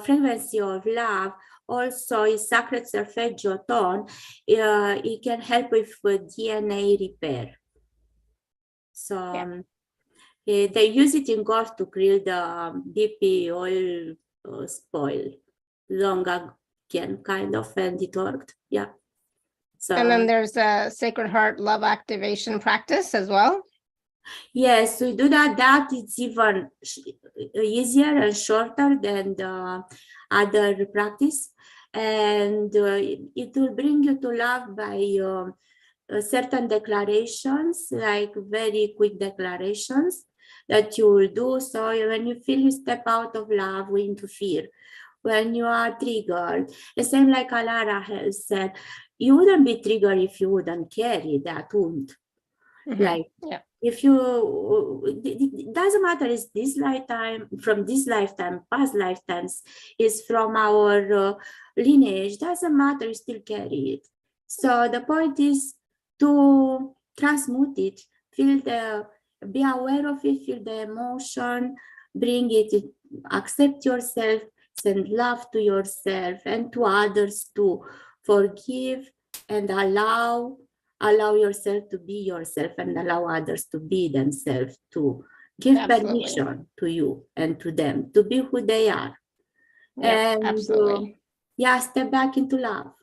frequency of love, also is sacred solfeggio tone. It can help with DNA repair. So they use it in golf to grill the BP oil spoil long ago. again, kind of, and it worked. Yeah. So, And then there's a Sacred Heart love activation practice as well. yes, we do that. That is even easier and shorter than the other practice. And it will bring you to love by certain declarations, like very quick declarations that you will do. So when you feel you step out of love into fear, when you are triggered, the same like Alara has said, you wouldn't be triggered if you wouldn't carry that wound. Like, Yeah. if you, it doesn't matter, is this lifetime, from this lifetime, past lifetimes, is from our lineage, doesn't matter, you still carry it. So the point is to transmute it, be aware of it, feel the emotion, bring it, accept yourself, send love to yourself and to others too. Forgive and allow yourself to be yourself and allow others to be themselves too. Give Absolutely. permission to you and to them to be who they are. Yeah, And absolutely. yeah, step back into love.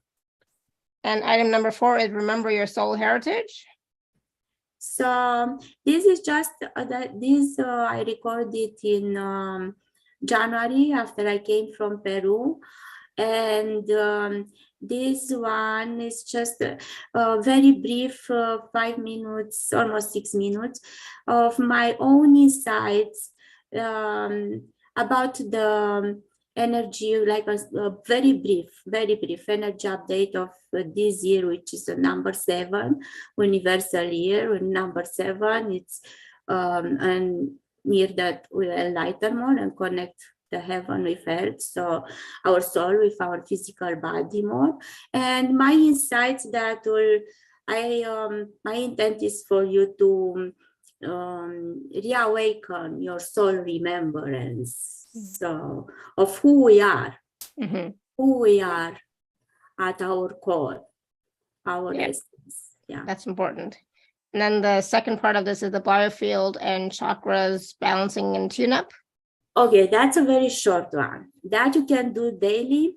And item number 4 is remember your soul heritage. So this is just I recorded in January after I came from Peru. And this one is just a very brief 5 minutes, almost 6 minutes of my own insights about the energy, like a very brief energy update of this year, which is the number 7 universal year. Number 7, it's and near that we enlighten more and connect the heaven with earth, so our soul with our physical body more. And my insights that will, my intent is for you to reawaken your soul remembrance, so of who we are, who we are at our core, our essence. Yeah, that's important. And then the second part of this is the biofield and chakras balancing and tune up. Okay, that's a very short one that you can do daily.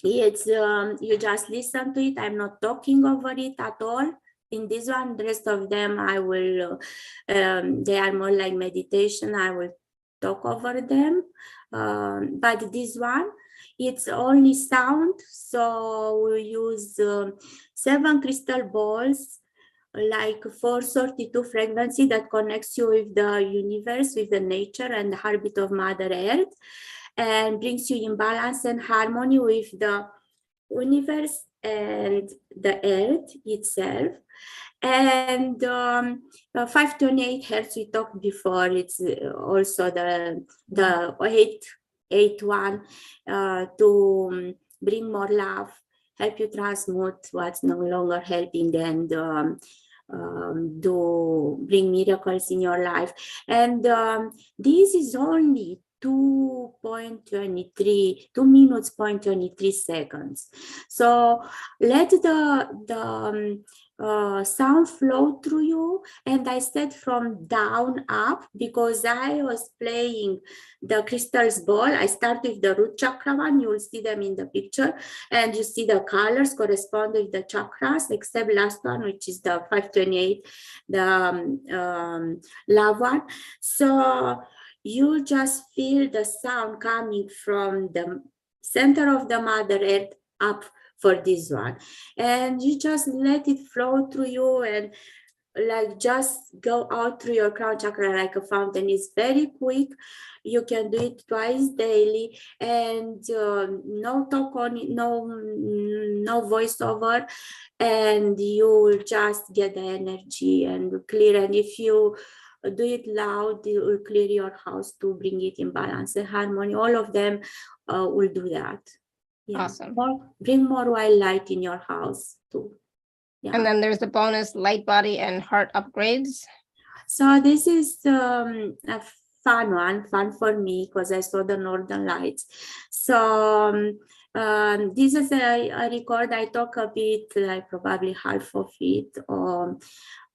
It's you just listen to it. I'm not talking over it at all. In this one, the rest of them I will, they are more like meditation. I will talk over them. But this one, it's only sound. So we use 7 crystal balls, like 432 frequency that connects you with the universe, with the nature and the heartbeat of Mother Earth, and brings you in balance and harmony with the universe and the earth itself. And 528 hertz we talked before. It's also the 881 to bring more love, help you transmute what's no longer helping, and do bring miracles in your life. And this is only 2.23 minutes, 23 seconds. So let the sound flow through you. And I said from down up because I was playing the crystals ball. I start with the root chakra one. You will see them in the picture, and you see the colors correspond with the chakras, except last one, which is the 528, the love one. So you just feel the sound coming from the center of the Mother Earth up for this one, and you just let it flow through you and like just go out through your crown chakra like a fountain. It's very quick. You can do it twice daily, and no talk on it, no voiceover, and you will just get the energy and clear. And if you do it loud, it will clear your house to bring it in balance and harmony. All of them will do that. Yeah. Awesome. Bring more white light in your house too. Yeah. And then there's the bonus light body and heart upgrades. So this is a fun for me because I saw the Northern Lights. So this is a record. I talk a bit, like probably half of it,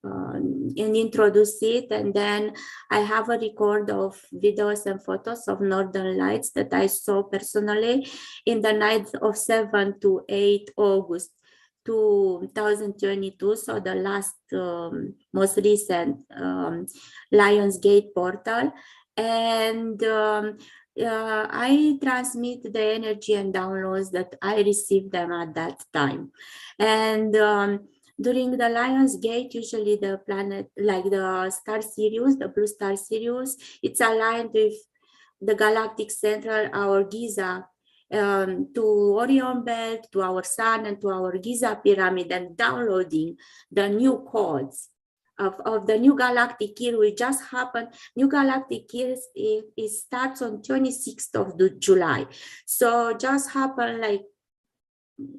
and introduce it. And then I have a record of videos and photos of Northern Lights that I saw personally in the night of 7 to 8 August 2022. So the last, most recent Lionsgate portal. And I transmit the energy and downloads that I received them at that time. And during the Lionsgate, usually the planet, like the star Sirius, the blue star Sirius, it's aligned with the galactic center, our Giza, to Orion Belt, to our sun, and to our Giza pyramid, and downloading the new codes of the new galactic year. We just happened. New galactic year, it starts on 26th of July. So just happened like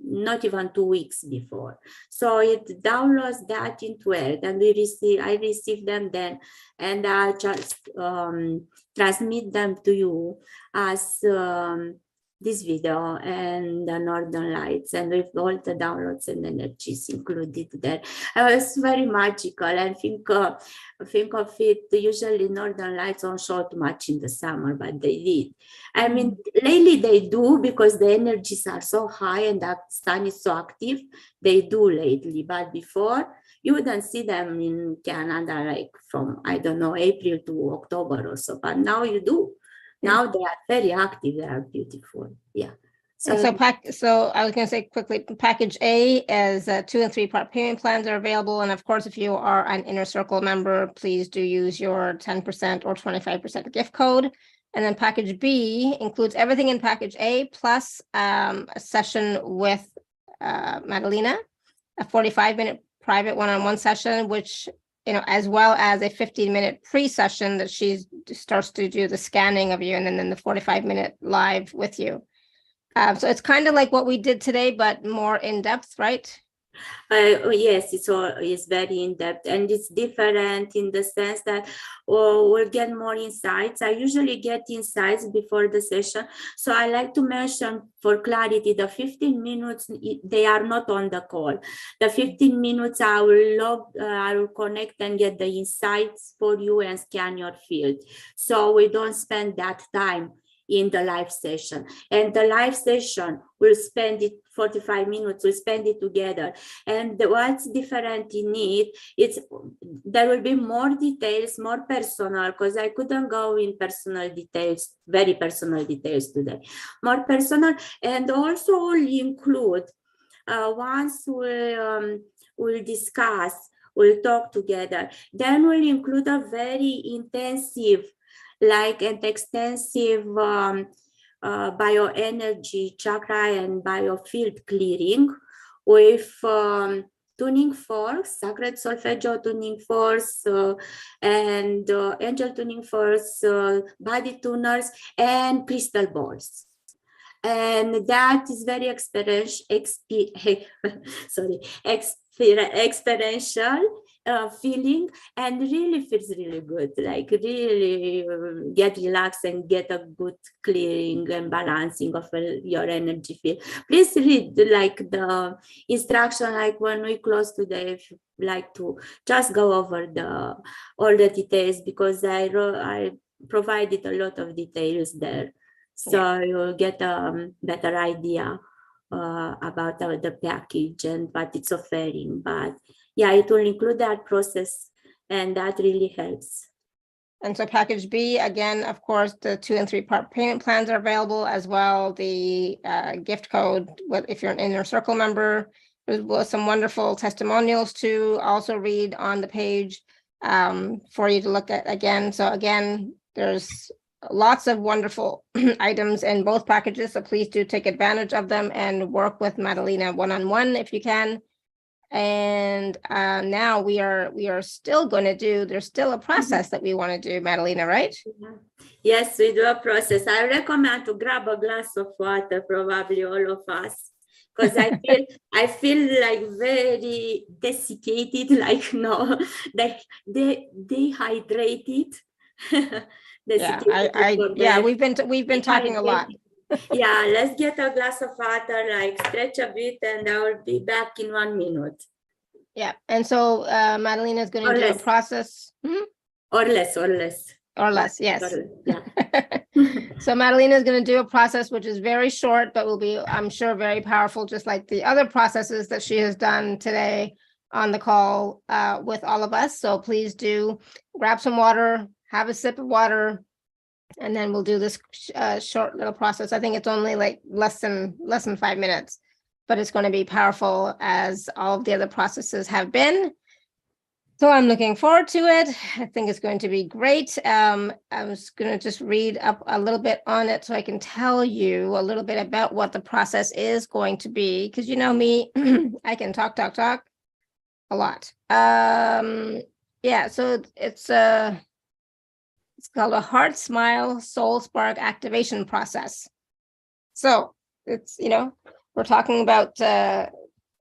not even 2 weeks before. So it downloads that into Earth, and I receive them then, and I just transmit them to you as this video and the Northern Lights, and with all the downloads and energies included there. It was very magical, and think of it, usually Northern Lights don't show too much in the summer, but they did. I mean, lately they do, because the energies are so high and that sun is so active. They do lately, but before you wouldn't see them in Canada, like from, I don't know, April to October or so, but now you do. Now they are very active, they are beautiful. Yeah. So I was going to say quickly, package A is 2 and 3 part payment plans are available. And of course, if you are an Inner Circle member, please do use your 10% or 25% gift code. And then package B includes everything in package A, plus a session with Madelina, a 45-minute private one-on-one session, which, you know, as well as a 15-minute pre-session that she starts to do the scanning of you, and then the 45-minute live with you. So it's kind of like what we did today, but more in depth, right? Yes, it's very in depth, and it's different in the sense that we'll get more insights. I usually get insights before the session, so I like to mention for clarity the 15 minutes. They are not on the call. The 15 minutes I will connect and get the insights for you and scan your field, so we don't spend that time in the live session. And the live session, we'll spend it 45 minutes, we'll spend it together. And what's different in it, there will be more details, more personal, because I couldn't go in personal details, very personal details today. More personal, and also will include, once we'll discuss, we'll talk together, then we'll include a very intensive and extensive bioenergy, chakra, and biofield clearing with tuning forks, sacred solfeggio tuning forks, and angel tuning forks, body tuners, and crystal balls. And that is very experiential feeling, and really feels really good, like really get relaxed and get a good clearing and balancing of your energy field. Please read like the instruction, like when we close today, if you like to just go over all the details, because I provided a lot of details there, so you'll get a better idea about the package and what it's offering. But yeah, it will include that process, and that really helps. And so package B, again, of course, the 2 and 3 part payment plans are available as well. The gift code, if you're an Inner Circle member, there was some wonderful testimonials to also read on the page for you to look at again. So again, there's lots of wonderful items in both packages. So please do take advantage of them and work with Madelina one-on-one if you can. And now we are still going to do, there's still a process that we want to do, Madelina, right? Yes, we do a process. I recommend to grab a glass of water, probably all of us, because I feel like very desiccated, like no, dehydrated. We've been talking a lot. Yeah, let's get a glass of water, like stretch a bit, and I will be back in 1 minute. Yeah. And so Madelina is going Or to do a less. process. Or less, or less. Or less, yes. Yeah. So Madelina is going to do a process which is very short, but will be, I'm sure, very powerful, just like the other processes that she has done today on the call with all of us. So please do grab some water, have a sip of water, and then we'll do this short little process. I think it's only like less than 5 minutes, but it's going to be powerful as all of the other processes have been. So I'm looking forward to it. I think it's going to be great. I was going to just read up a little bit on it so I can tell you a little bit about what the process is going to be. Because you know me, I can talk a lot. Yeah, so it's called a Heart Smile Soul Spark Activation Process. So it's, you know, we're talking about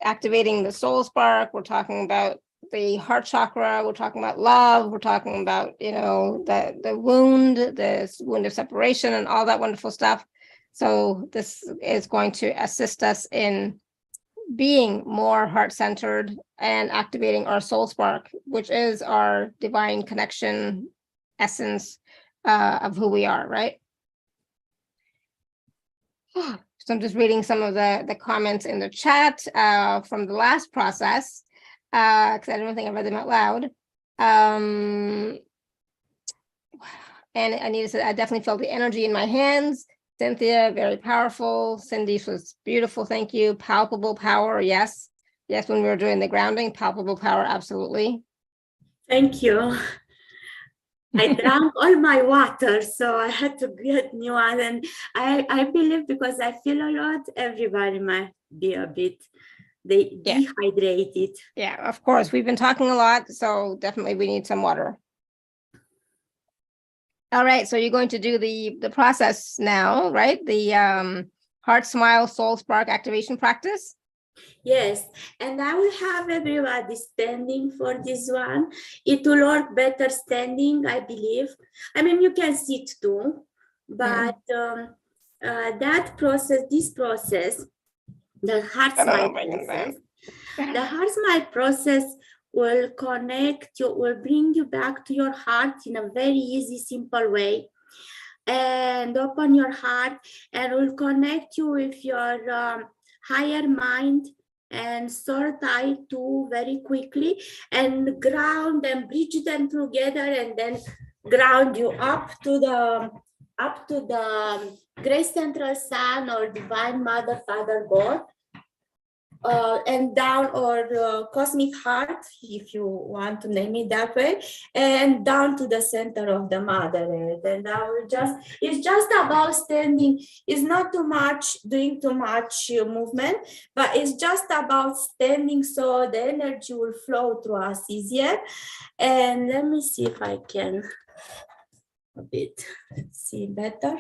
activating the soul spark. We're talking about the heart chakra. We're talking about love. We're talking about, you know, the wound of separation and all that wonderful stuff. So this is going to assist us in being more heart-centered and activating our soul spark, which is our divine connection essence of who we are, right? So I'm just reading some of the comments in the chat from the last process, because I don't think I read them out loud. And Anita said, I definitely felt the energy in my hands. Cynthia, very powerful. Cindy was beautiful, thank you. Palpable power, yes. Yes, when we were doing the grounding, palpable power, absolutely. Thank you. I drank all my water, so I had to get new one. And I believe because I feel a lot, everybody might be a bit dehydrated. Yeah, of course. We've been talking a lot, so definitely we need some water. All right, so you're going to do the process now, right? The Heart Smile Soul Spark Activation Practice. Yes, and I will have everybody standing for this one. It will work better standing, I believe. I mean, you can sit too, but that process, the Heart Smile process, the Heart Smile process will connect you, will bring you back to your heart in a very easy, simple way, and open your heart, and will connect you with your higher mind and soul tie too very quickly, and ground and bridge them together, and then ground you up to the great central sun or divine mother, father, God, and down, or cosmic heart, if you want to name it that way, and down to the center of the mother earth. And I will it's just about standing. It's not too much, doing too much movement, but it's just about standing so the energy will flow through us easier. And let me see if I can a bit see better.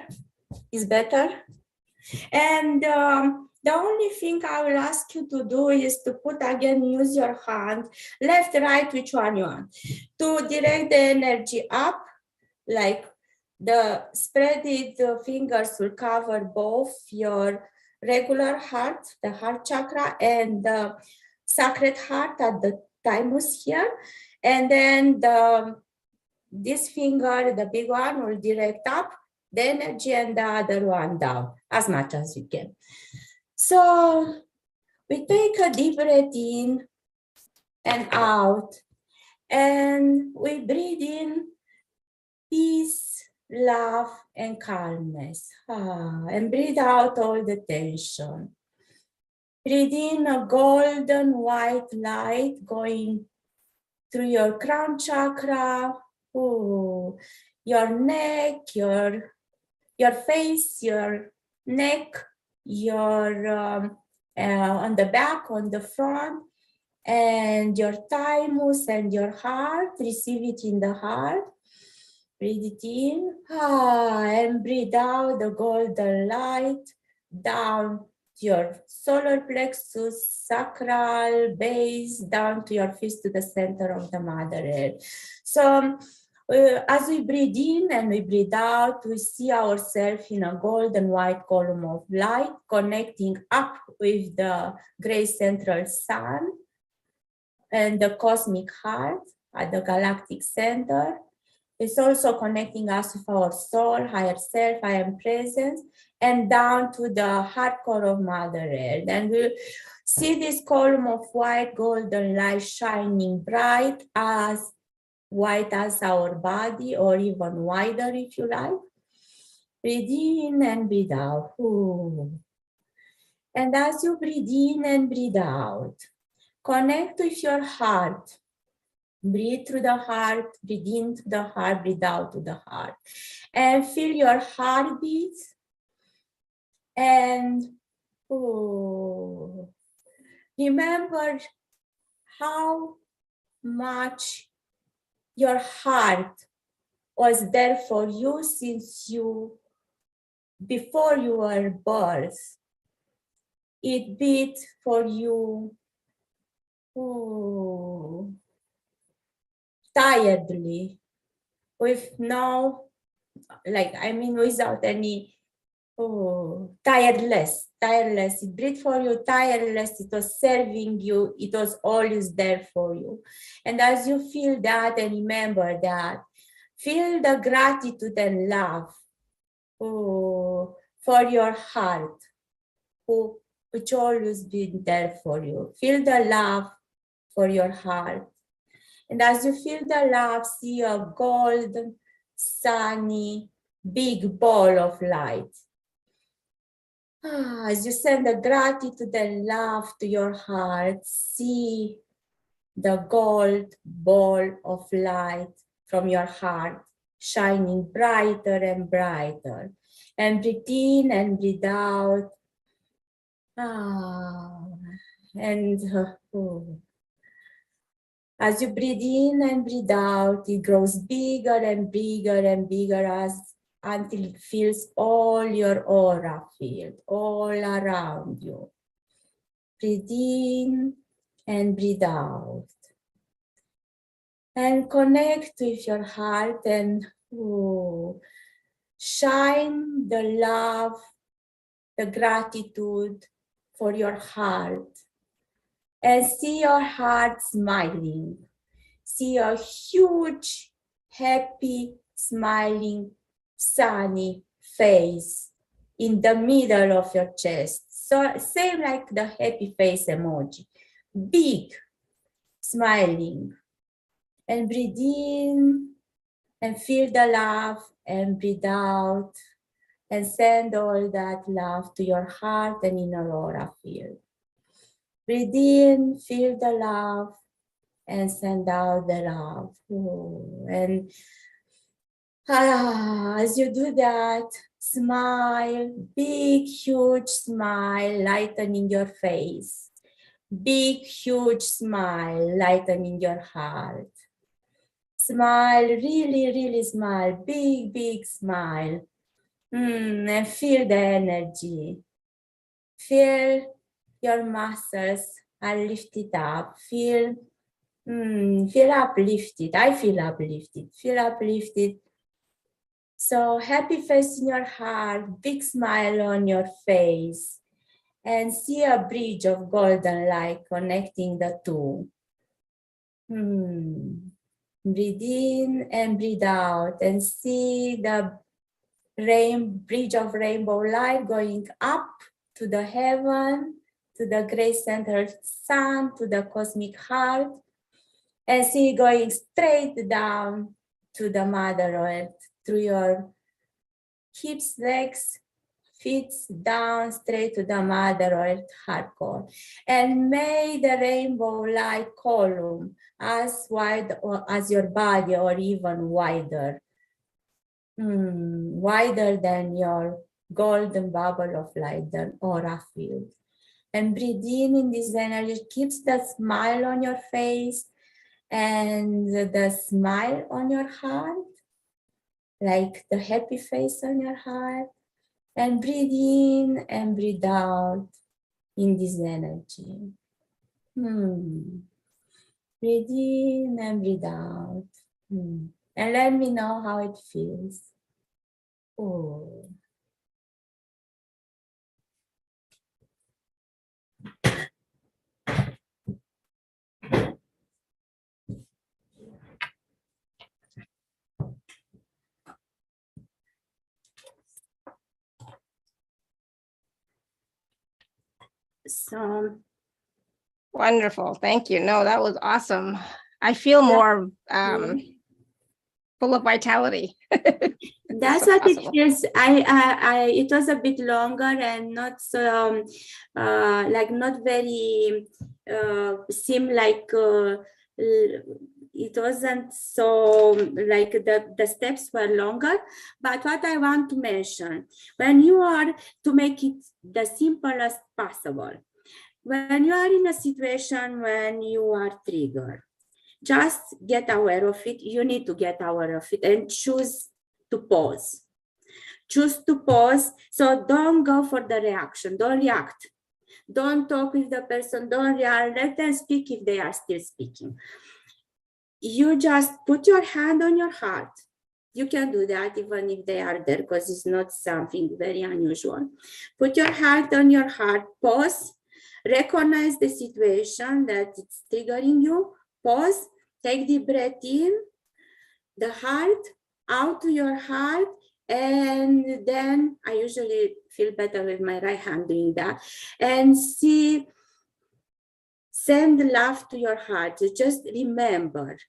Is better. And the only thing I will ask you to do is to use your hand, left, right, which one you want, to direct the energy up, like the spreaded fingers will cover both your regular heart, the heart chakra, and the sacred heart at the thymus here. And then this finger, the big one, will direct up the energy, and the other one down as much as you can. So we take a deep breath in and out, and we breathe in peace, love, and calmness. And breathe out all the tension. Breathe in a golden white light going through your crown chakra, your neck, your face, your neck, your on the back, on the front, and your thymus and your heart. Receive it in the heart. Breathe it in, and breathe out the golden light down to your solar plexus, sacral, base, down to your feet, to the center of the Mother Earth. So as we breathe in and we breathe out, we see ourselves in a golden white column of light connecting up with the great central sun. and the cosmic heart at the galactic center. It's also connecting us with our soul, higher self, higher presence, and down to the heart core of Mother Earth. And we'll see this column of white golden light shining bright as white as our body, or even wider if you like. Breathe in and breathe out. Ooh. And as you breathe in and breathe out, connect with your heart. Breathe through the heart, breathe into the heart, breathe out to the heart. And feel your heartbeat. And remember how much your heart was there for you before you were born. It beat for you tiredly, with no, without any, tireless. It beat for you tireless. It was serving you. It was always there for you. And as you feel that and remember that, feel the gratitude and love for your heart, which always been there for you. Feel the love for your heart. And as you feel the love, see a golden, sunny, big ball of light. As you send the gratitude and love to your heart, see the gold ball of light from your heart shining brighter and brighter. And breathe in and breathe out. As you breathe in and breathe out, it grows bigger and bigger and bigger until it fills all your aura field, all around you. Breathe in and breathe out. And connect with your heart and shine the love, the gratitude for your heart. And see your heart smiling. See a huge, happy, smiling, sunny face in the middle of your chest. So same like the happy face emoji. Big, smiling. And breathe in and feel the love and breathe out. And send all that love to your heart and inner aura field. Breathe in, feel the love, and send out the love. And as you do that, smile, big, huge smile, lightening your face. Big, huge smile, lightening your heart. Smile, really, really smile, big, big smile. And feel the energy. Feel your muscles are lifted up. Feel uplifted. I feel uplifted. Feel uplifted. So happy face in your heart, big smile on your face, and see a bridge of golden light connecting the two. Breathe in and breathe out, and see the bridge of rainbow light going up to the heaven, to the great center sun, to the cosmic heart, and see going straight down to the Mother Earth, through your hips, legs, feet, down straight to the Mother Earth heart core. And may the rainbow light column as wide as your body, or even wider, wider than your golden bubble of light, the aura field. And breathe in this energy, keeps the smile on your face and the smile on your heart, like the happy face on your heart. And breathe in and breathe out in this energy. Breathe in and breathe out. And let me know how it feels. So Wonderful. Thank you. No, that was awesome. I feel more full of vitality. that's So what it possible. feels. It was a bit longer and not so, like not very, seem like, it wasn't so like the steps were longer. But what I want to mention, when you are, to make it the simplest possible, when you are in a situation when you are triggered, just get aware of it. You need to get aware of it and choose to pause. Choose to pause. So don't go for the reaction. Don't react. Don't talk with the person. Don't react. Let them speak if they are still speaking. You just put your hand on your heart. You can do that even if they are there, because it's not something very unusual. Put your hand on your heart. Pause. Recognize the situation that it's triggering you. Pause. Take the breath in, the heart, out to your heart, and then I usually feel better with my right hand doing that. And see, send love to your heart. Just remember,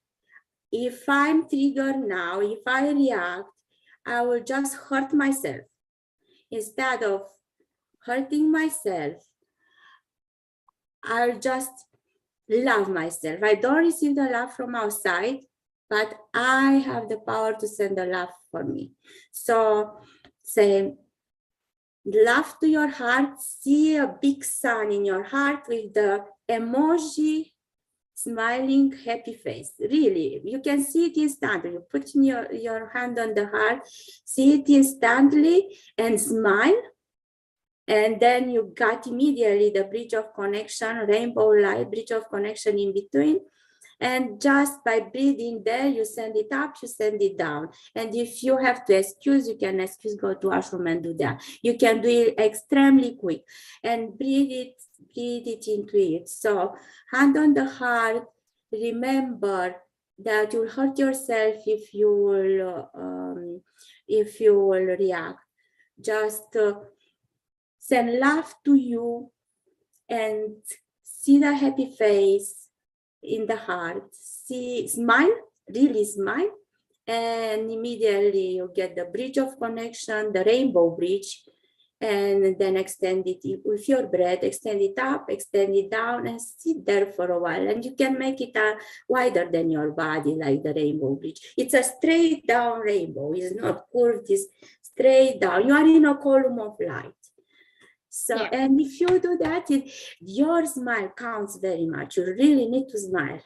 if I'm triggered now, if I react, I will just hurt myself. Instead of hurting myself, I'll just love myself. I don't receive the love from outside, but I have the power to send the love for me. So say love to your heart. See a big sun in your heart with the emoji smiling happy face. Really, you can see it instantly. You put your hand on the heart, see it instantly, and smile. And then you got immediately the bridge of connection, rainbow light, bridge of connection in between. And just by breathing there, you send it up, you send it down. And if you have to excuse, you can excuse, go to ashram and do that. You can do it extremely quick and breathe it into it. So hand on the heart, remember that you'll hurt yourself if you will react. Just send love to you and see the happy face in the heart. See, smile, really smile, and immediately you get the bridge of connection, the rainbow bridge, and then extend it with your breath, extend it up, extend it down, and sit there for a while. And you can make it wider than your body, like the rainbow bridge. It's a straight down rainbow. It's not curved, it's straight down. You are in a column of light. So, yeah. And if you do that, your smile counts very much. You really need to smile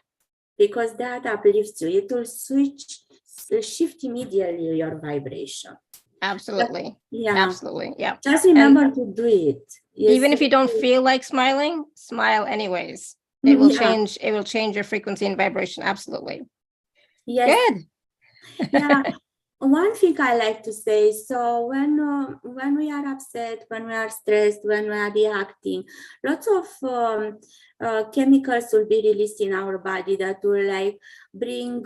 because that uplifts you. It will shift immediately your vibration. Absolutely. Yeah. Absolutely. Yeah. Just remember to do it. Yes. Even if you don't feel like smiling, smile anyways. It will change. It will change your frequency and vibration. Absolutely. Yes. Good. Yeah. One thing I like to say, so when we are upset, when we are stressed, when we are reacting, lots of chemicals will be released in our body that will like bring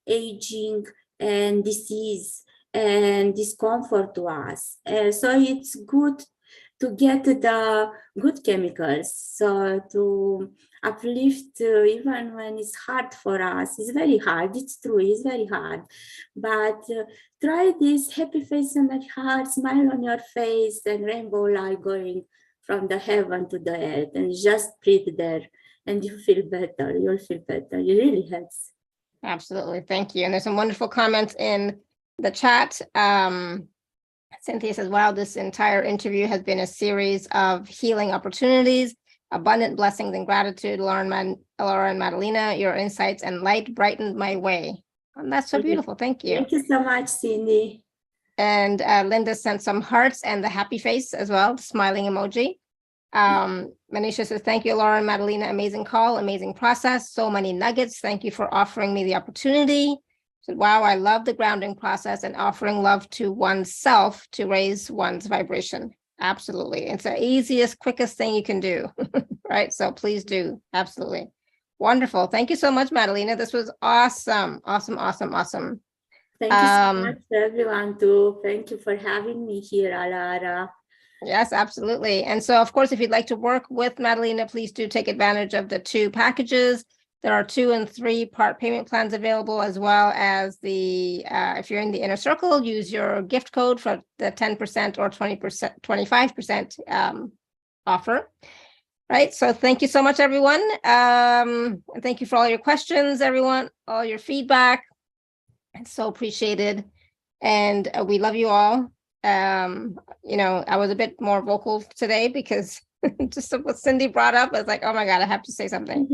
aging and disease and discomfort to us. So it's good to get the good chemicals, so to uplift even when it's hard for us. It's very hard, it's true, it's very hard. But try this happy face on the heart, smile on your face, and rainbow light going from the heaven to the earth, and just breathe there and you feel better, you'll feel better. It really helps. Absolutely, thank you. And there's some wonderful comments in the chat. Cynthia says, wow, this entire interview has been a series of healing opportunities, abundant blessings and gratitude. Laura and Madelina, your insights and light brightened my way. And that's so beautiful. Thank you. Thank you so much, Cindy. And Linda sent some hearts and the happy face as well, smiling emoji. Manisha says, thank you, Laura and Madelina. Amazing call, amazing process. So many nuggets. Thank you for offering me the opportunity. Said, wow, I love the grounding process and offering love to oneself to raise one's vibration. Absolutely. It's the easiest, quickest thing you can do, right? So please do. Absolutely. Wonderful. Thank you so much, Madelina. This was awesome. Awesome, awesome, awesome. Thank you so much, everyone, too. Thank you for having me here, Alara. Yes, absolutely. And so, of course, if you'd like to work with Madelina, please do take advantage of the 2 packages. There are 2 and 3 part payment plans available, as well as the, if you're in the inner circle, use your gift code for the 10% or 20%, 25% offer. Right. So thank you so much, everyone. And thank you for all your questions, everyone, all your feedback. It's so appreciated. And we love you all. You know, I was a bit more vocal today because just what Cindy brought up, I was like, oh my God, I have to say something.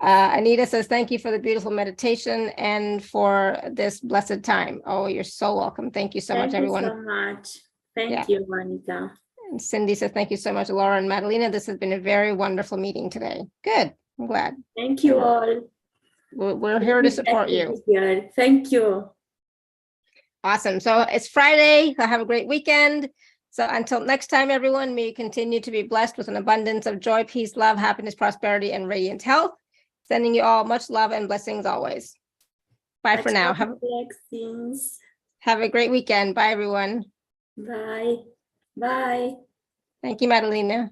Anita says, thank you for the beautiful meditation and for this blessed time. Oh, you're so welcome. Thank you so much, everyone. Thank you so much. Thank you, Anita. And Cindy says, thank you so much, Laura and Madelina. This has been a very wonderful meeting today. Good. I'm glad. Thank you all. We're here to support you. Here. Thank you. Awesome. So it's Friday. So have a great weekend. So until next time, everyone, may you continue to be blessed with an abundance of joy, peace, love, happiness, prosperity, and radiant health. Sending you all much love and blessings always. Bye for now. Have a great weekend. Bye, everyone. Bye. Bye. Thank you, Madelina.